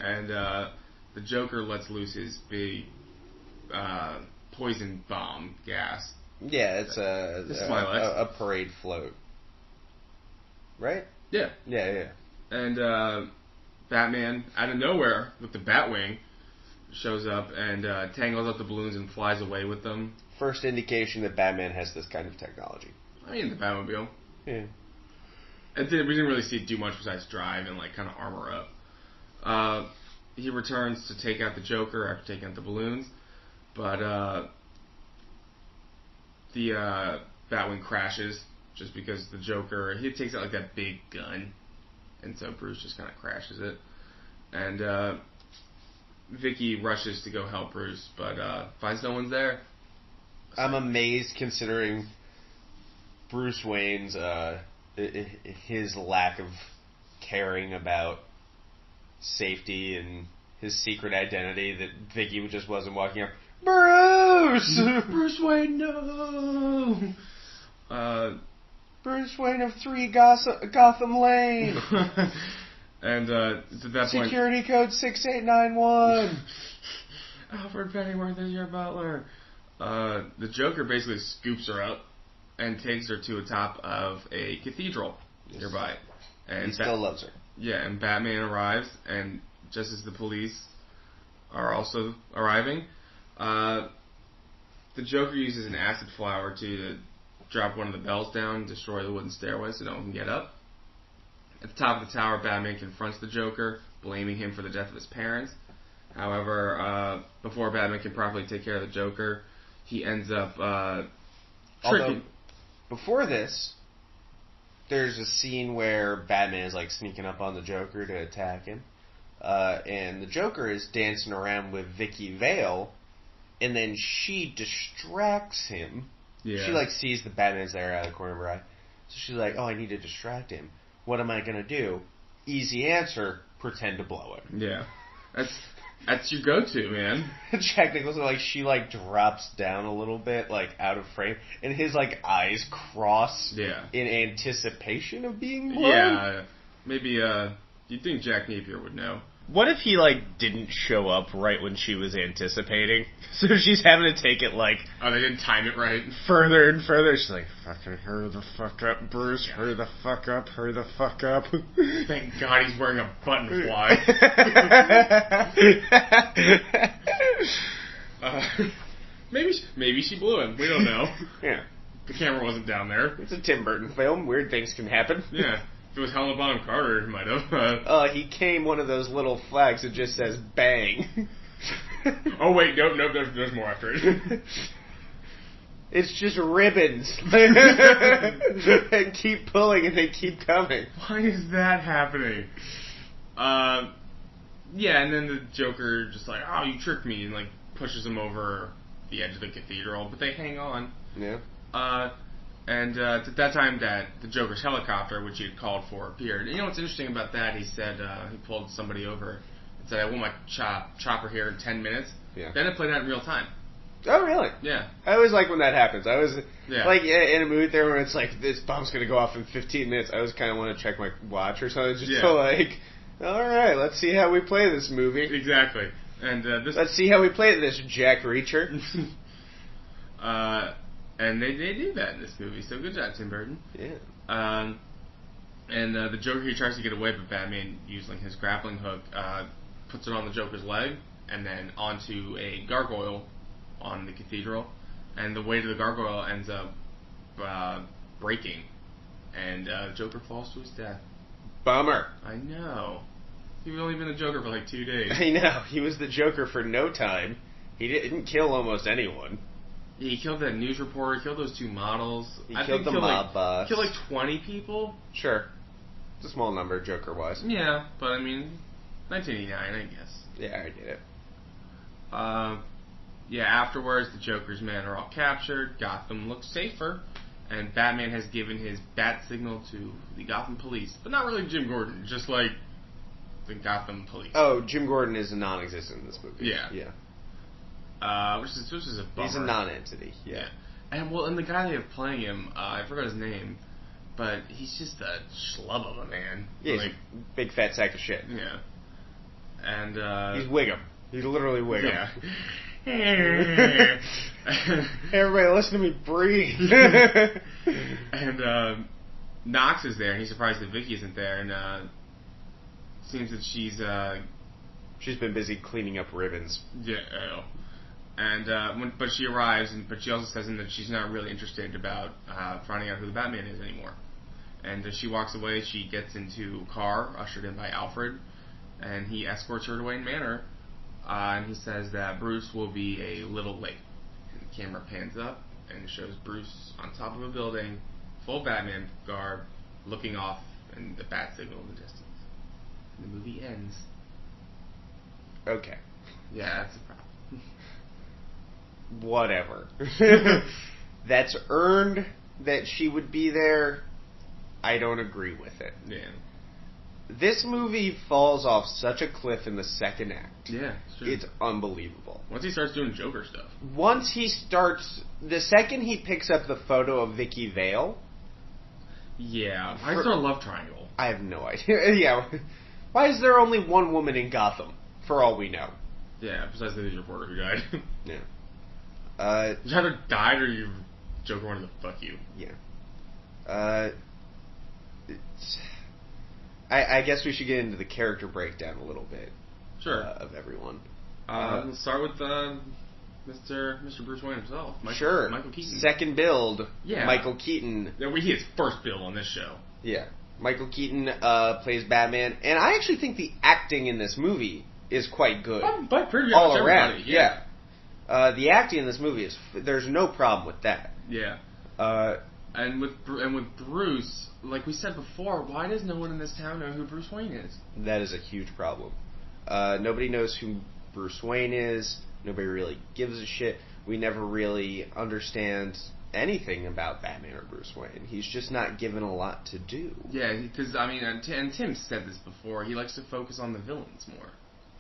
And the Joker lets loose his big poison bomb gas. Yeah, it's a parade float. Right? Yeah. Yeah. And Batman, out of nowhere, with the Batwing, shows up and tangles up the balloons and flies away with them. First indication that Batman has this kind of technology. I mean, the Batmobile. Yeah. We didn't really see it do much besides drive and like kind of armor up. He returns to take out the Joker after taking out the balloons, but the Batwing crashes just because the Joker, he takes out like that big gun, and so Bruce just kind of crashes it. And Vicky rushes to go help Bruce, but finds no one's there. So. I'm amazed considering Bruce Wayne's his lack of caring about safety and his secret identity that Vicky just wasn't walking up. Bruce! Bruce Wayne, no! Bruce Wayne of 3 Gotham Lane! And to that point... Security code 6891! Alfred Pennyworth is your butler. The Joker basically scoops her up and takes her to the top of a cathedral nearby. And he still loves her. Yeah, and Batman arrives, and just as the police are also arriving, the Joker uses an acid flower to drop one of the bells down and destroy the wooden stairway so no one can get up. At the top of the tower, Batman confronts the Joker, blaming him for the death of his parents. However, before Batman can properly take care of the Joker, he ends up tricking... Before this, there's a scene where Batman is like sneaking up on the Joker to attack him. And the Joker is dancing around with Vicky Vale, and then she distracts him. Yeah. She like sees the Batman's there out of the corner of her eye. So she's like, oh, I need to distract him. What am I going to do? Easy answer, pretend to blow it. Yeah. That's your go-to, man. Jack Nicholson, like, she, like, drops down a little bit, like, out of frame, and his, like, eyes cross in anticipation of being blown. Yeah. Maybe, you'd think Jack Napier would know. What if he, like, didn't show up right when she was anticipating? So she's having to take it, like... Oh, they didn't time it right? Further and further. She's like, fucking hurry the fuck up, Bruce. Hurry the fuck up. Hurry the fuck up. Thank God he's wearing a button fly. Maybe she blew him. We don't know. Yeah. The camera wasn't down there. It's a Tim Burton film. Weird things can happen. Yeah. If it was Helena Bonham Carter, he might have. He came one of those little flags that just says bang. Oh, wait, nope, there's more after it. It's just ribbons. And keep pulling and they keep coming. Why is that happening? Yeah, and then the Joker just like, oh, you tricked me, and like pushes him over the edge of the cathedral, but they hang on. Yeah. And at that time, that the Joker's helicopter, which he had called for, appeared. And you know what's interesting about that? He said he pulled somebody over and said, "I want my chopper here in 10 minutes." Yeah. Then it played out in real time. Oh, really? Yeah. I always like when that happens. I was Yeah. like in a mood there where it's like this bomb's gonna go off in 15 minutes. I always kind of want to check my watch or something just to like, all right, let's see how we play this movie. Exactly. And let's see how we play this Jack Reacher. And they do that in this movie. So good job, Tim Burton. Yeah. And the Joker, he tries to get away, but Batman, using his grappling hook, puts it on the Joker's leg and then onto a gargoyle on the cathedral, and the weight of the gargoyle ends up breaking, and Joker falls to his death. Bummer. I know. He's only been the Joker for like 2 days. I know. He was the Joker for no time. He didn't kill almost anyone. Yeah, he killed that news reporter, he killed those 2 models. He killed the mob boss. He killed like 20 people. Sure. It's a small number, Joker-wise. Yeah, but I mean, 1989, I guess. Yeah, I get it. Yeah, afterwards, the Joker's men are all captured, Gotham looks safer, and Batman has given his bat signal to the Gotham police. But not really Jim Gordon, just like the Gotham police. Oh, Jim Gordon is non-existent in this movie. Yeah. Yeah. Which is a bummer. He's a non-entity, yeah. And the guy they have playing him, I forgot his name, but he's just a schlub of a man. Yeah, he's a big fat sack of shit. Yeah. And, he's Wiggum. He's literally Wiggum. Yeah. Everybody listen to me breathe. And Knox is there, and he's surprised that Vicky isn't there, and seems that she's been busy cleaning up ribbons. Yeah. And but she arrives, but she also says that she's not really interested about finding out who the Batman is anymore. And as she walks away, she gets into a car ushered in by Alfred, and he escorts her to Wayne Manor. And he says that Bruce will be a little late. And the camera pans up and shows Bruce on top of a building, full Batman garb, looking off and the bat signal in the distance. And the movie ends. Okay. Yeah, that's a problem. Whatever. That's earned that she would be there. I don't agree with it. Yeah. This movie falls off such a cliff in the second act. Yeah, it's unbelievable. Once he starts doing Joker stuff. The second he picks up the photo of Vicky Vale. Yeah. Why is there a love triangle? I have no idea. Yeah. Why is there only one woman in Gotham, for all we know? Yeah, besides the news reporter who died. Yeah. You either died or you Joker wanted to fuck you. Yeah. I guess we should get into the character breakdown a little bit. Sure. Of everyone. We'll start with Mr. Bruce Wayne himself. Michael Keaton. Second build. Yeah. Michael Keaton. He is first build on this show. Yeah. Michael Keaton plays Batman, and I actually think the acting in this movie is quite good. But pretty all around. Yeah. The acting in this movie there's no problem with that. Yeah. And with Bruce, like we said before, why does no one in this town know who Bruce Wayne is? That is a huge problem. Nobody knows who Bruce Wayne is. Nobody really gives a shit. We never really understand anything about Batman or Bruce Wayne. He's just not given a lot to do. Yeah, because, I mean, and Tim said this before, he likes to focus on the villains more.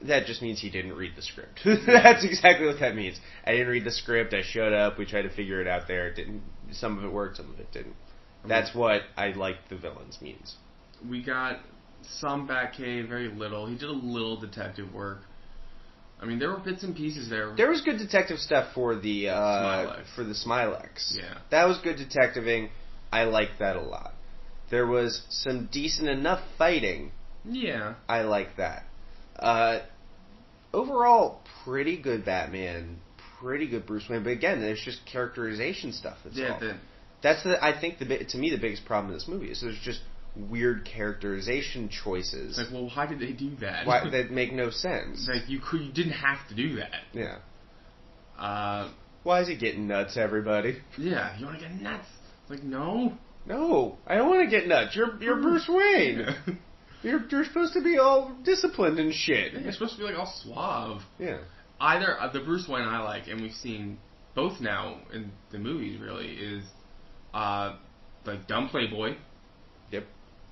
That just means he didn't read the script. That's exactly what that means. I didn't read the script, I showed up, we tried to figure it out there. It didn't. Some of it worked, some of it didn't. That's what I like the villains means. We got some Batcave, very little. He did a little detective work. I mean, there were bits and pieces there. There was good detective stuff for the Smilex. Yeah. That was good detectiving. I liked that a lot. There was some decent enough fighting. Yeah. I like that. Overall, pretty good Batman, pretty good Bruce Wayne. But again, there's just characterization stuff. That's I think to me the biggest problem in this movie is there's just weird characterization choices. Like, well, why did they do that? That make no sense. Like, you didn't have to do that. Yeah. Why is he getting nuts, everybody? Yeah, you want to get nuts? Like, no. No, I don't want to get nuts. You're Bruce Wayne. You're supposed to be all disciplined and shit. Yeah, you're supposed to be like all suave. Yeah. Either the Bruce Wayne I like, and we've seen both now in the movies, really, is like dumb playboy. Yep.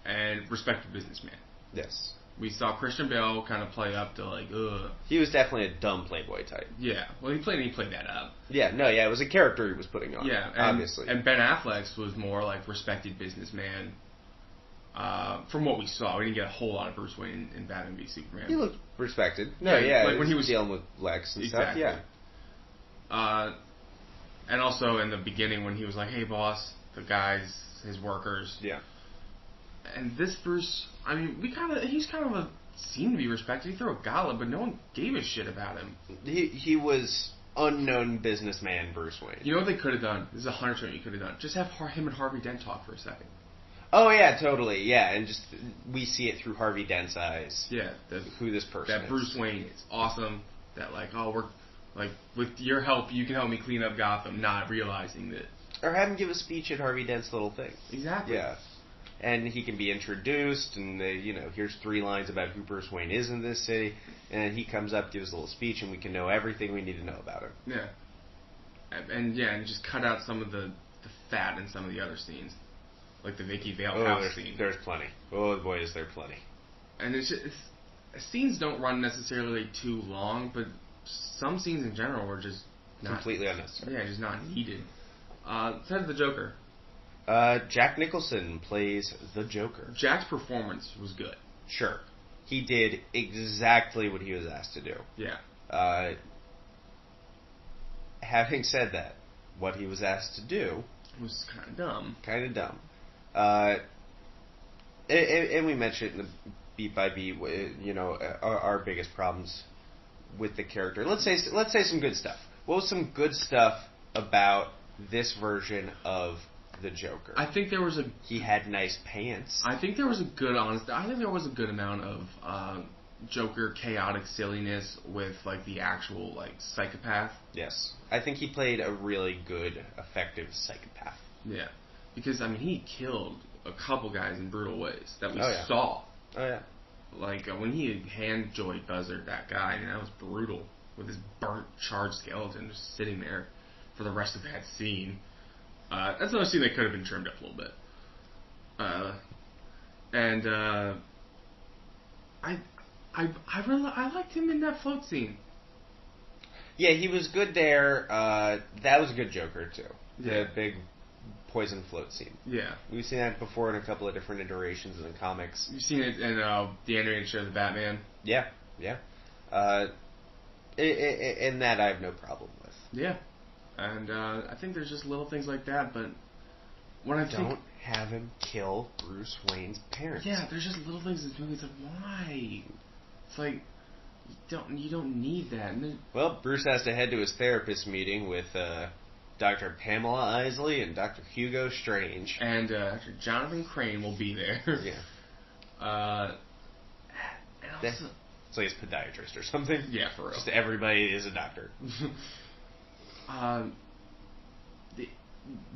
And respected businessman. Yes. We saw Christian Bale kind of play up to like, ugh. He was definitely a dumb playboy type. Yeah, well, he played that up. Yeah, no, yeah, it was a character he was putting on. Yeah, obviously. And Ben Affleck's was more like respected businessman. From what we saw, we didn't get a whole lot of Bruce Wayne in Batman v Superman. He looked respected. No, yeah, like when he was dealing with Lex and exactly. stuff. Yeah. And also in the beginning when he was like, "Hey, boss," the guys, his workers. Yeah. And this Bruce, I mean, he's kind of seemed to be respected. He threw a gauntlet, but no one gave a shit about him. He was unknown businessman Bruce Wayne. You know what they could have done? This is 100% what you could have done. Just have him and Harvey Dent talk for a second. Oh yeah, totally. Yeah, and just we see it through Harvey Dent's eyes. Yeah, who this person is. That Bruce Wayne is awesome. That like, oh, we're like with your help, you can help me clean up Gotham. Not realizing that. Or have him give a speech at Harvey Dent's little thing. Exactly. Yeah. And he can be introduced, and here's 3 lines about who Bruce Wayne is in this city, and he comes up, gives a little speech, and we can know everything we need to know about him. Yeah. And just cut out some of the fat in some of the other scenes, like the Vicky Vale house scene. There's plenty. Oh boy, is there plenty. And scenes don't run necessarily too long, but some scenes in general were just not, completely unnecessary. Yeah, just not needed. Let's head to the Joker. Jack Nicholson plays the Joker. Jack's performance was good. Sure. He did exactly what he was asked to do. Yeah. Having said that, what he was asked to do was kind of dumb. And we mentioned in the beat by beat, our biggest problems with the character. Let's say some good stuff. What was some good stuff about this version of the Joker? I think there was he had nice pants. I think there was a good amount of Joker chaotic silliness with like the actual like psychopath. Yes, I think he played a really good, effective psychopath. Yeah, because I mean he killed a couple guys in brutal ways that we saw. Oh yeah. Like when he hand Joy Buzzard that guy, I mean, that was brutal with his burnt, charred skeleton just sitting there for the rest of that scene. That's another scene that could have been trimmed up a little bit. I liked him in that float scene. Yeah, he was good there. That was a good Joker too. Yeah. The big poison float scene. Yeah, we've seen that before in a couple of different iterations in the comics. You've seen it in the animated show, The Batman. Yeah. And that I have no problem with. Yeah. And I think there's just little things like that, but don't have him kill Bruce Wayne's parents. Yeah, there's just little things in this movie. It's like, why? It's like you don't need that. Well, Bruce has to head to his therapist meeting with Dr. Pamela Isley and Dr. Hugo Strange, and Dr. Jonathan Crane will be there. Yeah. And also, it's like his podiatrist or something. Yeah, for real. Just everybody is a doctor.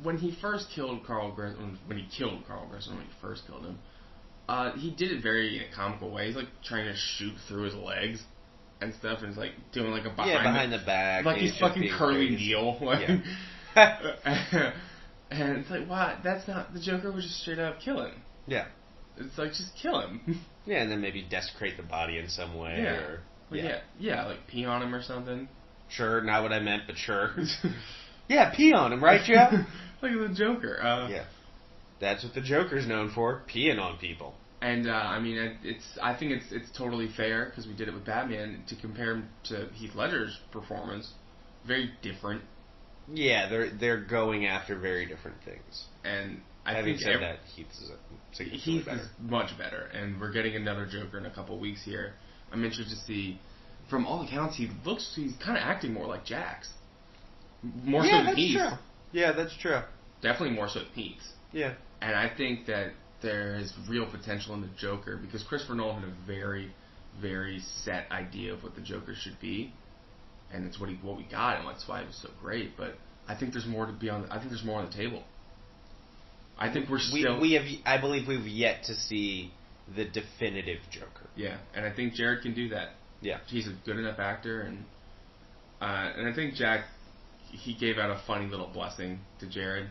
When he first killed Carl Grissom, when he first killed him, he did it very in a comical way. He's like trying to shoot through his legs and stuff, and he's like doing like a behind the back, like he's fucking Curly Neal. Like, yeah. And it's like, wow, that's not the Joker. Would just straight up kill him. Yeah. It's like just kill him. Yeah, and then maybe desecrate the body in some way. Yeah. Or, like pee on him or something. Sure, not what I meant, but sure. Yeah, pee on him, right, Joe? Look at the Joker. Yeah, that's what the Joker's known for: peeing on people. And I mean, I think it's totally fair because we did it with Batman to compare him to Heath Ledger's performance. Very different. Yeah, they're going after very different things. And having said that, Heath is much better, and we're getting another Joker in a couple weeks here. I'm interested to see. From all accounts, he's kind of acting more like Jax. More so than Heath. True. Yeah, that's true. Definitely more so than Heath. Yeah. And I think that there is real potential in the Joker because Christopher Nolan had a very, very set idea of what the Joker should be, and it's what we got, and that's why it was so great. But I think there's more to be on. I think there's more on the table. I think I believe we've yet to see the definitive Joker. Yeah, and I think Jared can do that. Yeah, he's a good enough actor, and I think Jack, he gave out a funny little blessing to Jared,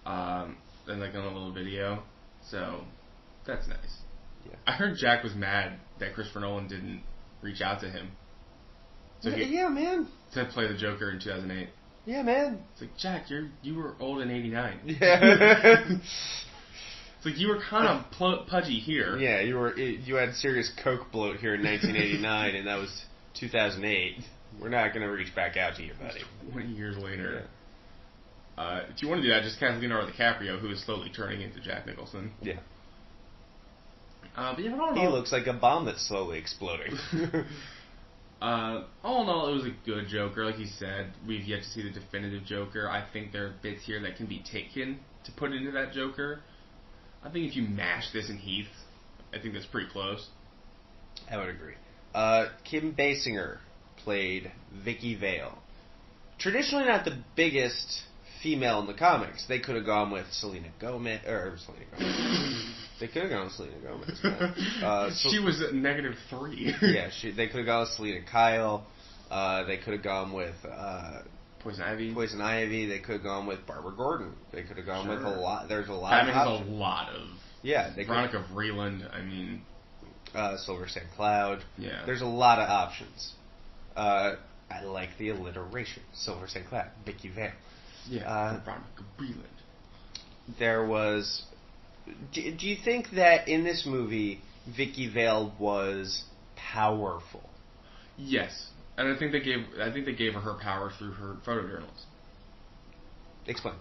and like on a little video, so that's nice. Yeah. I heard Jack was mad that Christopher Nolan didn't reach out to him. So Yeah, man. To play the Joker in 2008. Yeah, man. It's like, Jack, you were old in 89. Yeah. It's like, you were kind of pudgy here. Yeah, you had serious coke bloat here in 1989, and that was 2008. We're not going to reach back out to you, buddy. 20 years later. Yeah. If you want to do that, just cast Leonardo DiCaprio, who is slowly turning into Jack Nicholson. Yeah. But yeah, all in he all, looks like a bomb that's slowly exploding. All in all, it was a good Joker. Like he said, we've yet to see the definitive Joker. I think there are bits here that can be taken to put into that Joker. I think if you mash this in Heath, I think that's pretty close. I would agree. Kim Basinger played Vicky Vale. Traditionally not the biggest female in the comics. They could have gone with Selena Gomez. They could have gone with Selena Gomez. Man. She was at -3. Yeah, they could have gone with Selena Kyle. They could have gone with Poison Ivy. They could have gone with Barbara Gordon. They could have gone with a lot. There's a lot. Batman has a lot of. Yeah, Veronica Vreeland. I mean, Silver St. Cloud. Yeah, there's a lot of options. I like the alliteration. Silver St. Cloud, Vicky Vale. Yeah, Veronica Vreeland. There was. Do you think that in this movie, Vicky Vale was powerful? Yes, and I think they gave her power through her photojournals. Explain.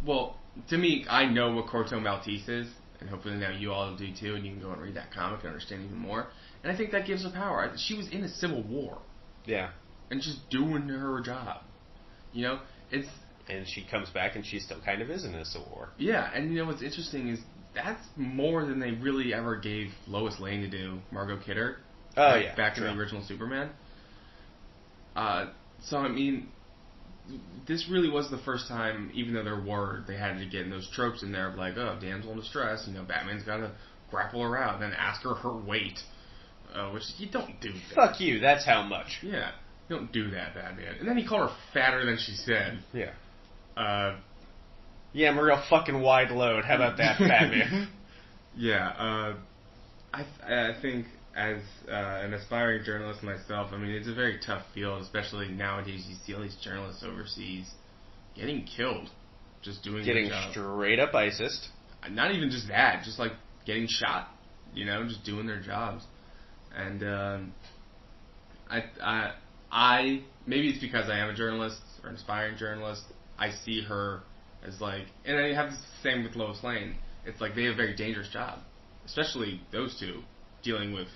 Well, to me, I know what Corto Maltese is, and hopefully now you all do too, and you can go and read that comic and understand even more. And I think that gives her power. She was in a civil war. Yeah. And just doing her job. You know, it's. And she comes back, and she still kind of is in a civil war. Yeah, and you know what's interesting is that's more than they really ever gave Lois Lane to do, Margot Kidder. Oh, yeah. Back in the original Superman. So, I mean, this really was the first time, even though they had to get in those tropes in there of like, oh, damsel in distress, Batman's got to grapple her out, then ask her weight, which you don't do that. Fuck you, that's how much. Yeah, you don't do that, Batman. And then he called her fatter than she said. Yeah. Yeah, I'm a real fucking wide load. How about that, Batman? Yeah, I think as an aspiring journalist myself, I mean, it's a very tough field, especially nowadays. You see all these journalists overseas getting killed, just doing their job. Getting straight up ISIS'd. Not even just that, just like getting shot, just doing their jobs. And I maybe it's because I am a journalist or an aspiring journalist. I see her as like, and I have the same with Lois Lane. It's like they have a very dangerous job, especially those two dealing with.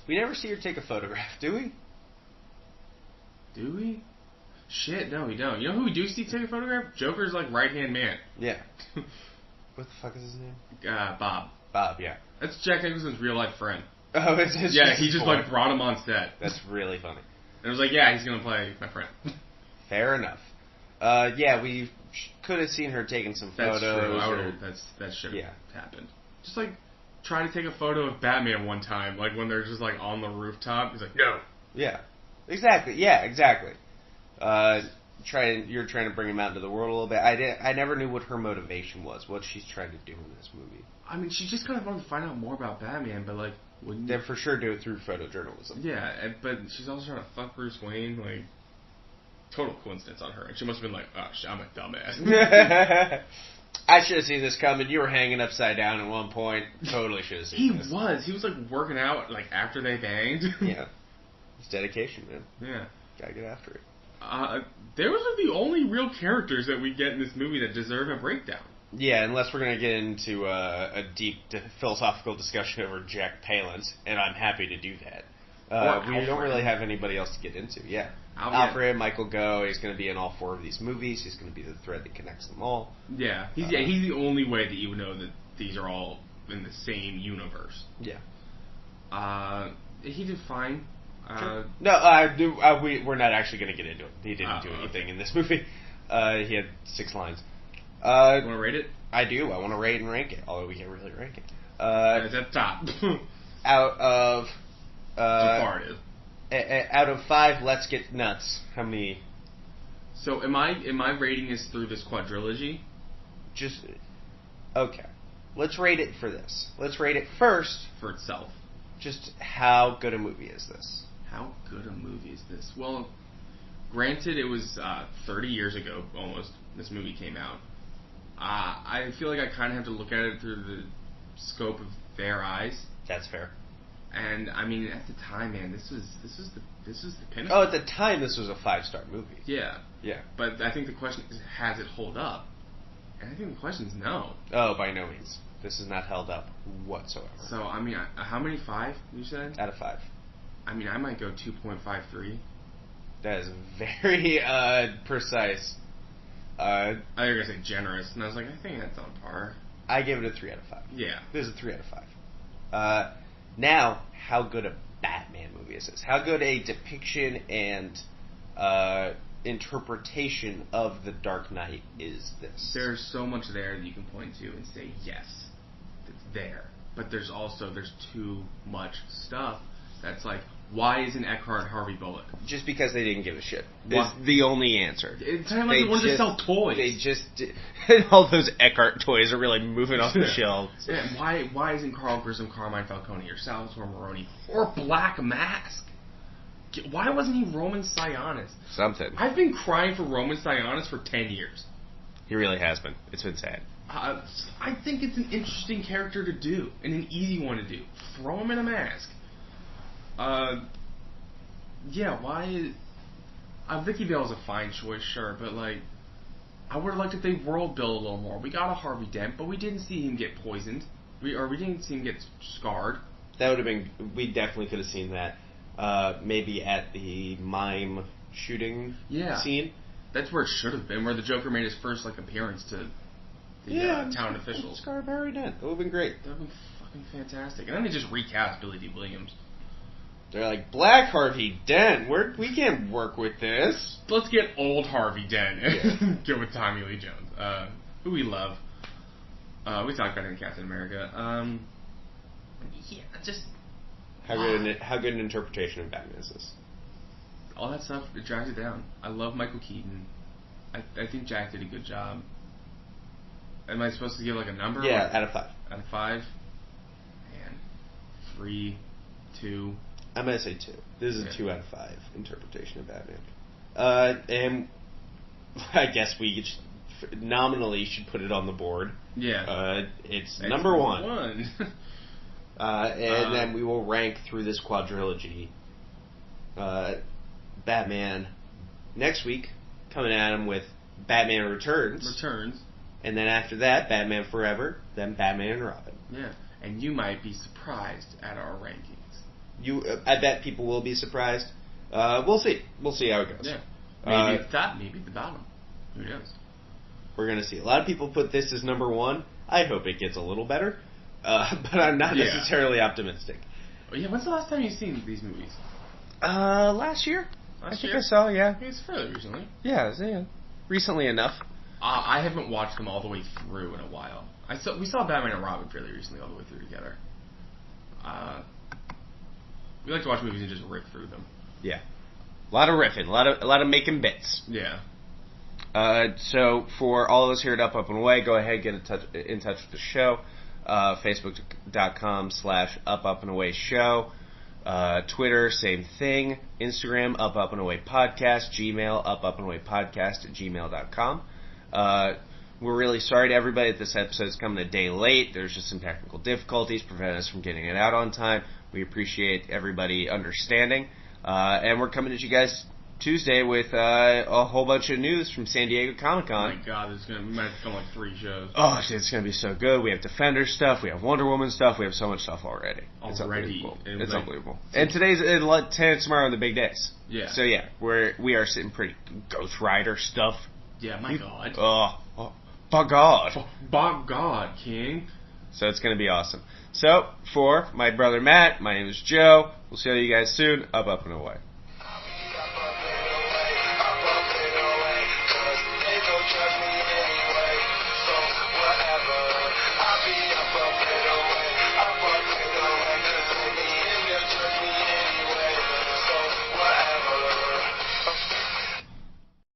We never see her take a photograph, do we? Do we? Shit, no, we don't. You know who we do see take a photograph? Joker's like right-hand man. Yeah. What the fuck is his name? Bob. Bob, yeah. That's Jack Nicholson's real life friend. Oh, it's his. Yeah, he just like brought him on set. That's really funny. And it was like, yeah, he's gonna play my friend. Fair enough. Yeah, we could have seen her taking some photos. That should have happened. Just like try to take a photo of Batman one time, like when they're just like on the rooftop. He's like, no. Yeah, exactly. Yeah, exactly. You're trying to bring him out into the world a little bit. I never knew what her motivation was. What she's trying to do in this movie. I mean, she just kind of wanted to find out more about Batman, but like, wouldn't they for sure do it through photojournalism? Yeah, but she's also trying to fuck Bruce Wayne, like. Total coincidence on her. And she must have been like, oh, I'm a dumbass. I should have seen this coming. You were hanging upside down at one point. Totally should have seen this. He was like working out like after they banged. Yeah. It's dedication, man. Yeah. Gotta get after it. Those are the only real characters that we get in this movie that deserve a breakdown. Yeah, unless we're going to get into a deep philosophical discussion over Jack Palance, and I'm happy to do that. We don't really have anybody else to get into. Yeah. Alfred, Michael Gough, he's going to be in all 4 of these movies. He's going to be the thread that connects them all. Yeah, he's the only way that you know that these are all in the same universe. Yeah. He did fine. Sure. No, we're not actually going to get into it. He didn't do anything in this movie. He had 6 lines. You want to rate it? I do. I want to rate and rank it, although we can't really rank it. It's at top. Out of... Too far it is. Out of 5, let's get nuts. How many? So am I rating this through this quadrilogy? Just okay. let's rate it for this. Let's rate it first For itself. Just how good a movie is this? How good a movie is this? Well, granted, it was 30 years ago, almost, this movie came out. I feel like I kind of have to look at it through the scope of their eyes. That's fair. And, I mean, at the time, man, this was the pinnacle. Oh, at the time, this was a 5-star movie. Yeah. Yeah. But I think the question is, has it hold up? And I think the question is no. Oh, by no means. This is not held up whatsoever. So, I mean, how many? 5, you said? Out of 5. I mean, I might go 2.53. That is very precise. I think I was going to say generous, and I was like, I think that's on par. I give it a 3 out of 5. Yeah. This is a 3 out of 5. Now, how good a Batman movie is this? How good a depiction and interpretation of the Dark Knight is this? There's so much there that you can point to and say, yes, it's there. But there's too much stuff that's like, why isn't Eckhart Harvey Bullock? Just because they didn't give a shit. Is the only answer. It's kind of like they wanted to sell toys. They just all those Eckhart toys are really moving off the shelves. Yeah, why isn't Carl Grissom, Carmine Falcone, or Salvatore Moroni, or Black Mask? Why wasn't he Roman Sionis? Something. I've been crying for Roman Sionis for 10 years. He really has been. It's been sad. I think it's an interesting character to do, and an easy one to do. Throw him in a mask. Yeah, why? Vicky Vale's a fine choice, sure, but like, I would have liked if they world built a little more. We got a Harvey Dent, but we didn't see him get poisoned. We didn't see him get scarred. That would have been. We definitely could have seen that. Maybe at the mime shooting scene. That's where it should have been, where the Joker made his first appearance to the town officials. Scarred Harvey Dent. That would have been great. That would have been fucking fantastic. And then they just recast Billy D. Williams. They're like, Black Harvey Dent, we can't work with this. Let's get old Harvey Dent and go with Tommy Lee Jones, who we love. We talked about him in Captain America. Just... How good an interpretation of Batman is this? All that stuff, it drags it down. I love Michael Keaton. I think Jack did a good job. Am I supposed to give a number? Yeah, out of 5. Out of 5? Man. 3, 2... I'm going to say 2. This is a 2 out of 5 interpretation of Batman. And I guess we nominally should put it on the board. Yeah. It's number 1. And then we will rank through this quadrilogy. Batman next week, coming at him with Batman Returns. And then after that, Batman Forever, then Batman and Robin. Yeah. And you might be surprised at our rankings. I bet people will be surprised. We'll see. We'll see how it goes. Yeah. Maybe at the top, maybe at the bottom. Who knows? We're going to see. A lot of people put this as number 1. I hope it gets a little better. But I'm not necessarily optimistic. Oh, yeah, when's the last time you've seen these movies? Last year. I think I saw, yeah. It's fairly recently. Yeah, recently enough. I haven't watched them all the way through in a while. We saw Batman and Robin fairly recently all the way through together. We like to watch movies and just riff through them. Yeah. A lot of riffing, a lot of making bits. Yeah. So for all of us here at Up and Away, go ahead, get in touch with the show. Facebook.com/Up and Away Show. Twitter, same thing. Instagram, Up and Away Podcast. Gmail, Up and Away Podcast @gmail.com. We're really sorry to everybody that this episode is coming a day late. There's just some technical difficulties preventing us from getting it out on time. We appreciate everybody understanding. And we're coming to you guys Tuesday with a whole bunch of news from San Diego Comic-Con. Oh my God, we might have to film 3 shows. Oh, it's going to be so good. We have Defender stuff. We have Wonder Woman stuff. We have so much stuff already. It's unbelievable. It's unbelievable. And tomorrow are the big days. Yeah. So yeah, we are sitting pretty. Ghost Rider stuff. Yeah, my God. Oh, by God. By God, King. So it's going to be awesome. So, for my brother Matt, my name is Joe. We'll see you guys soon. Up and Away.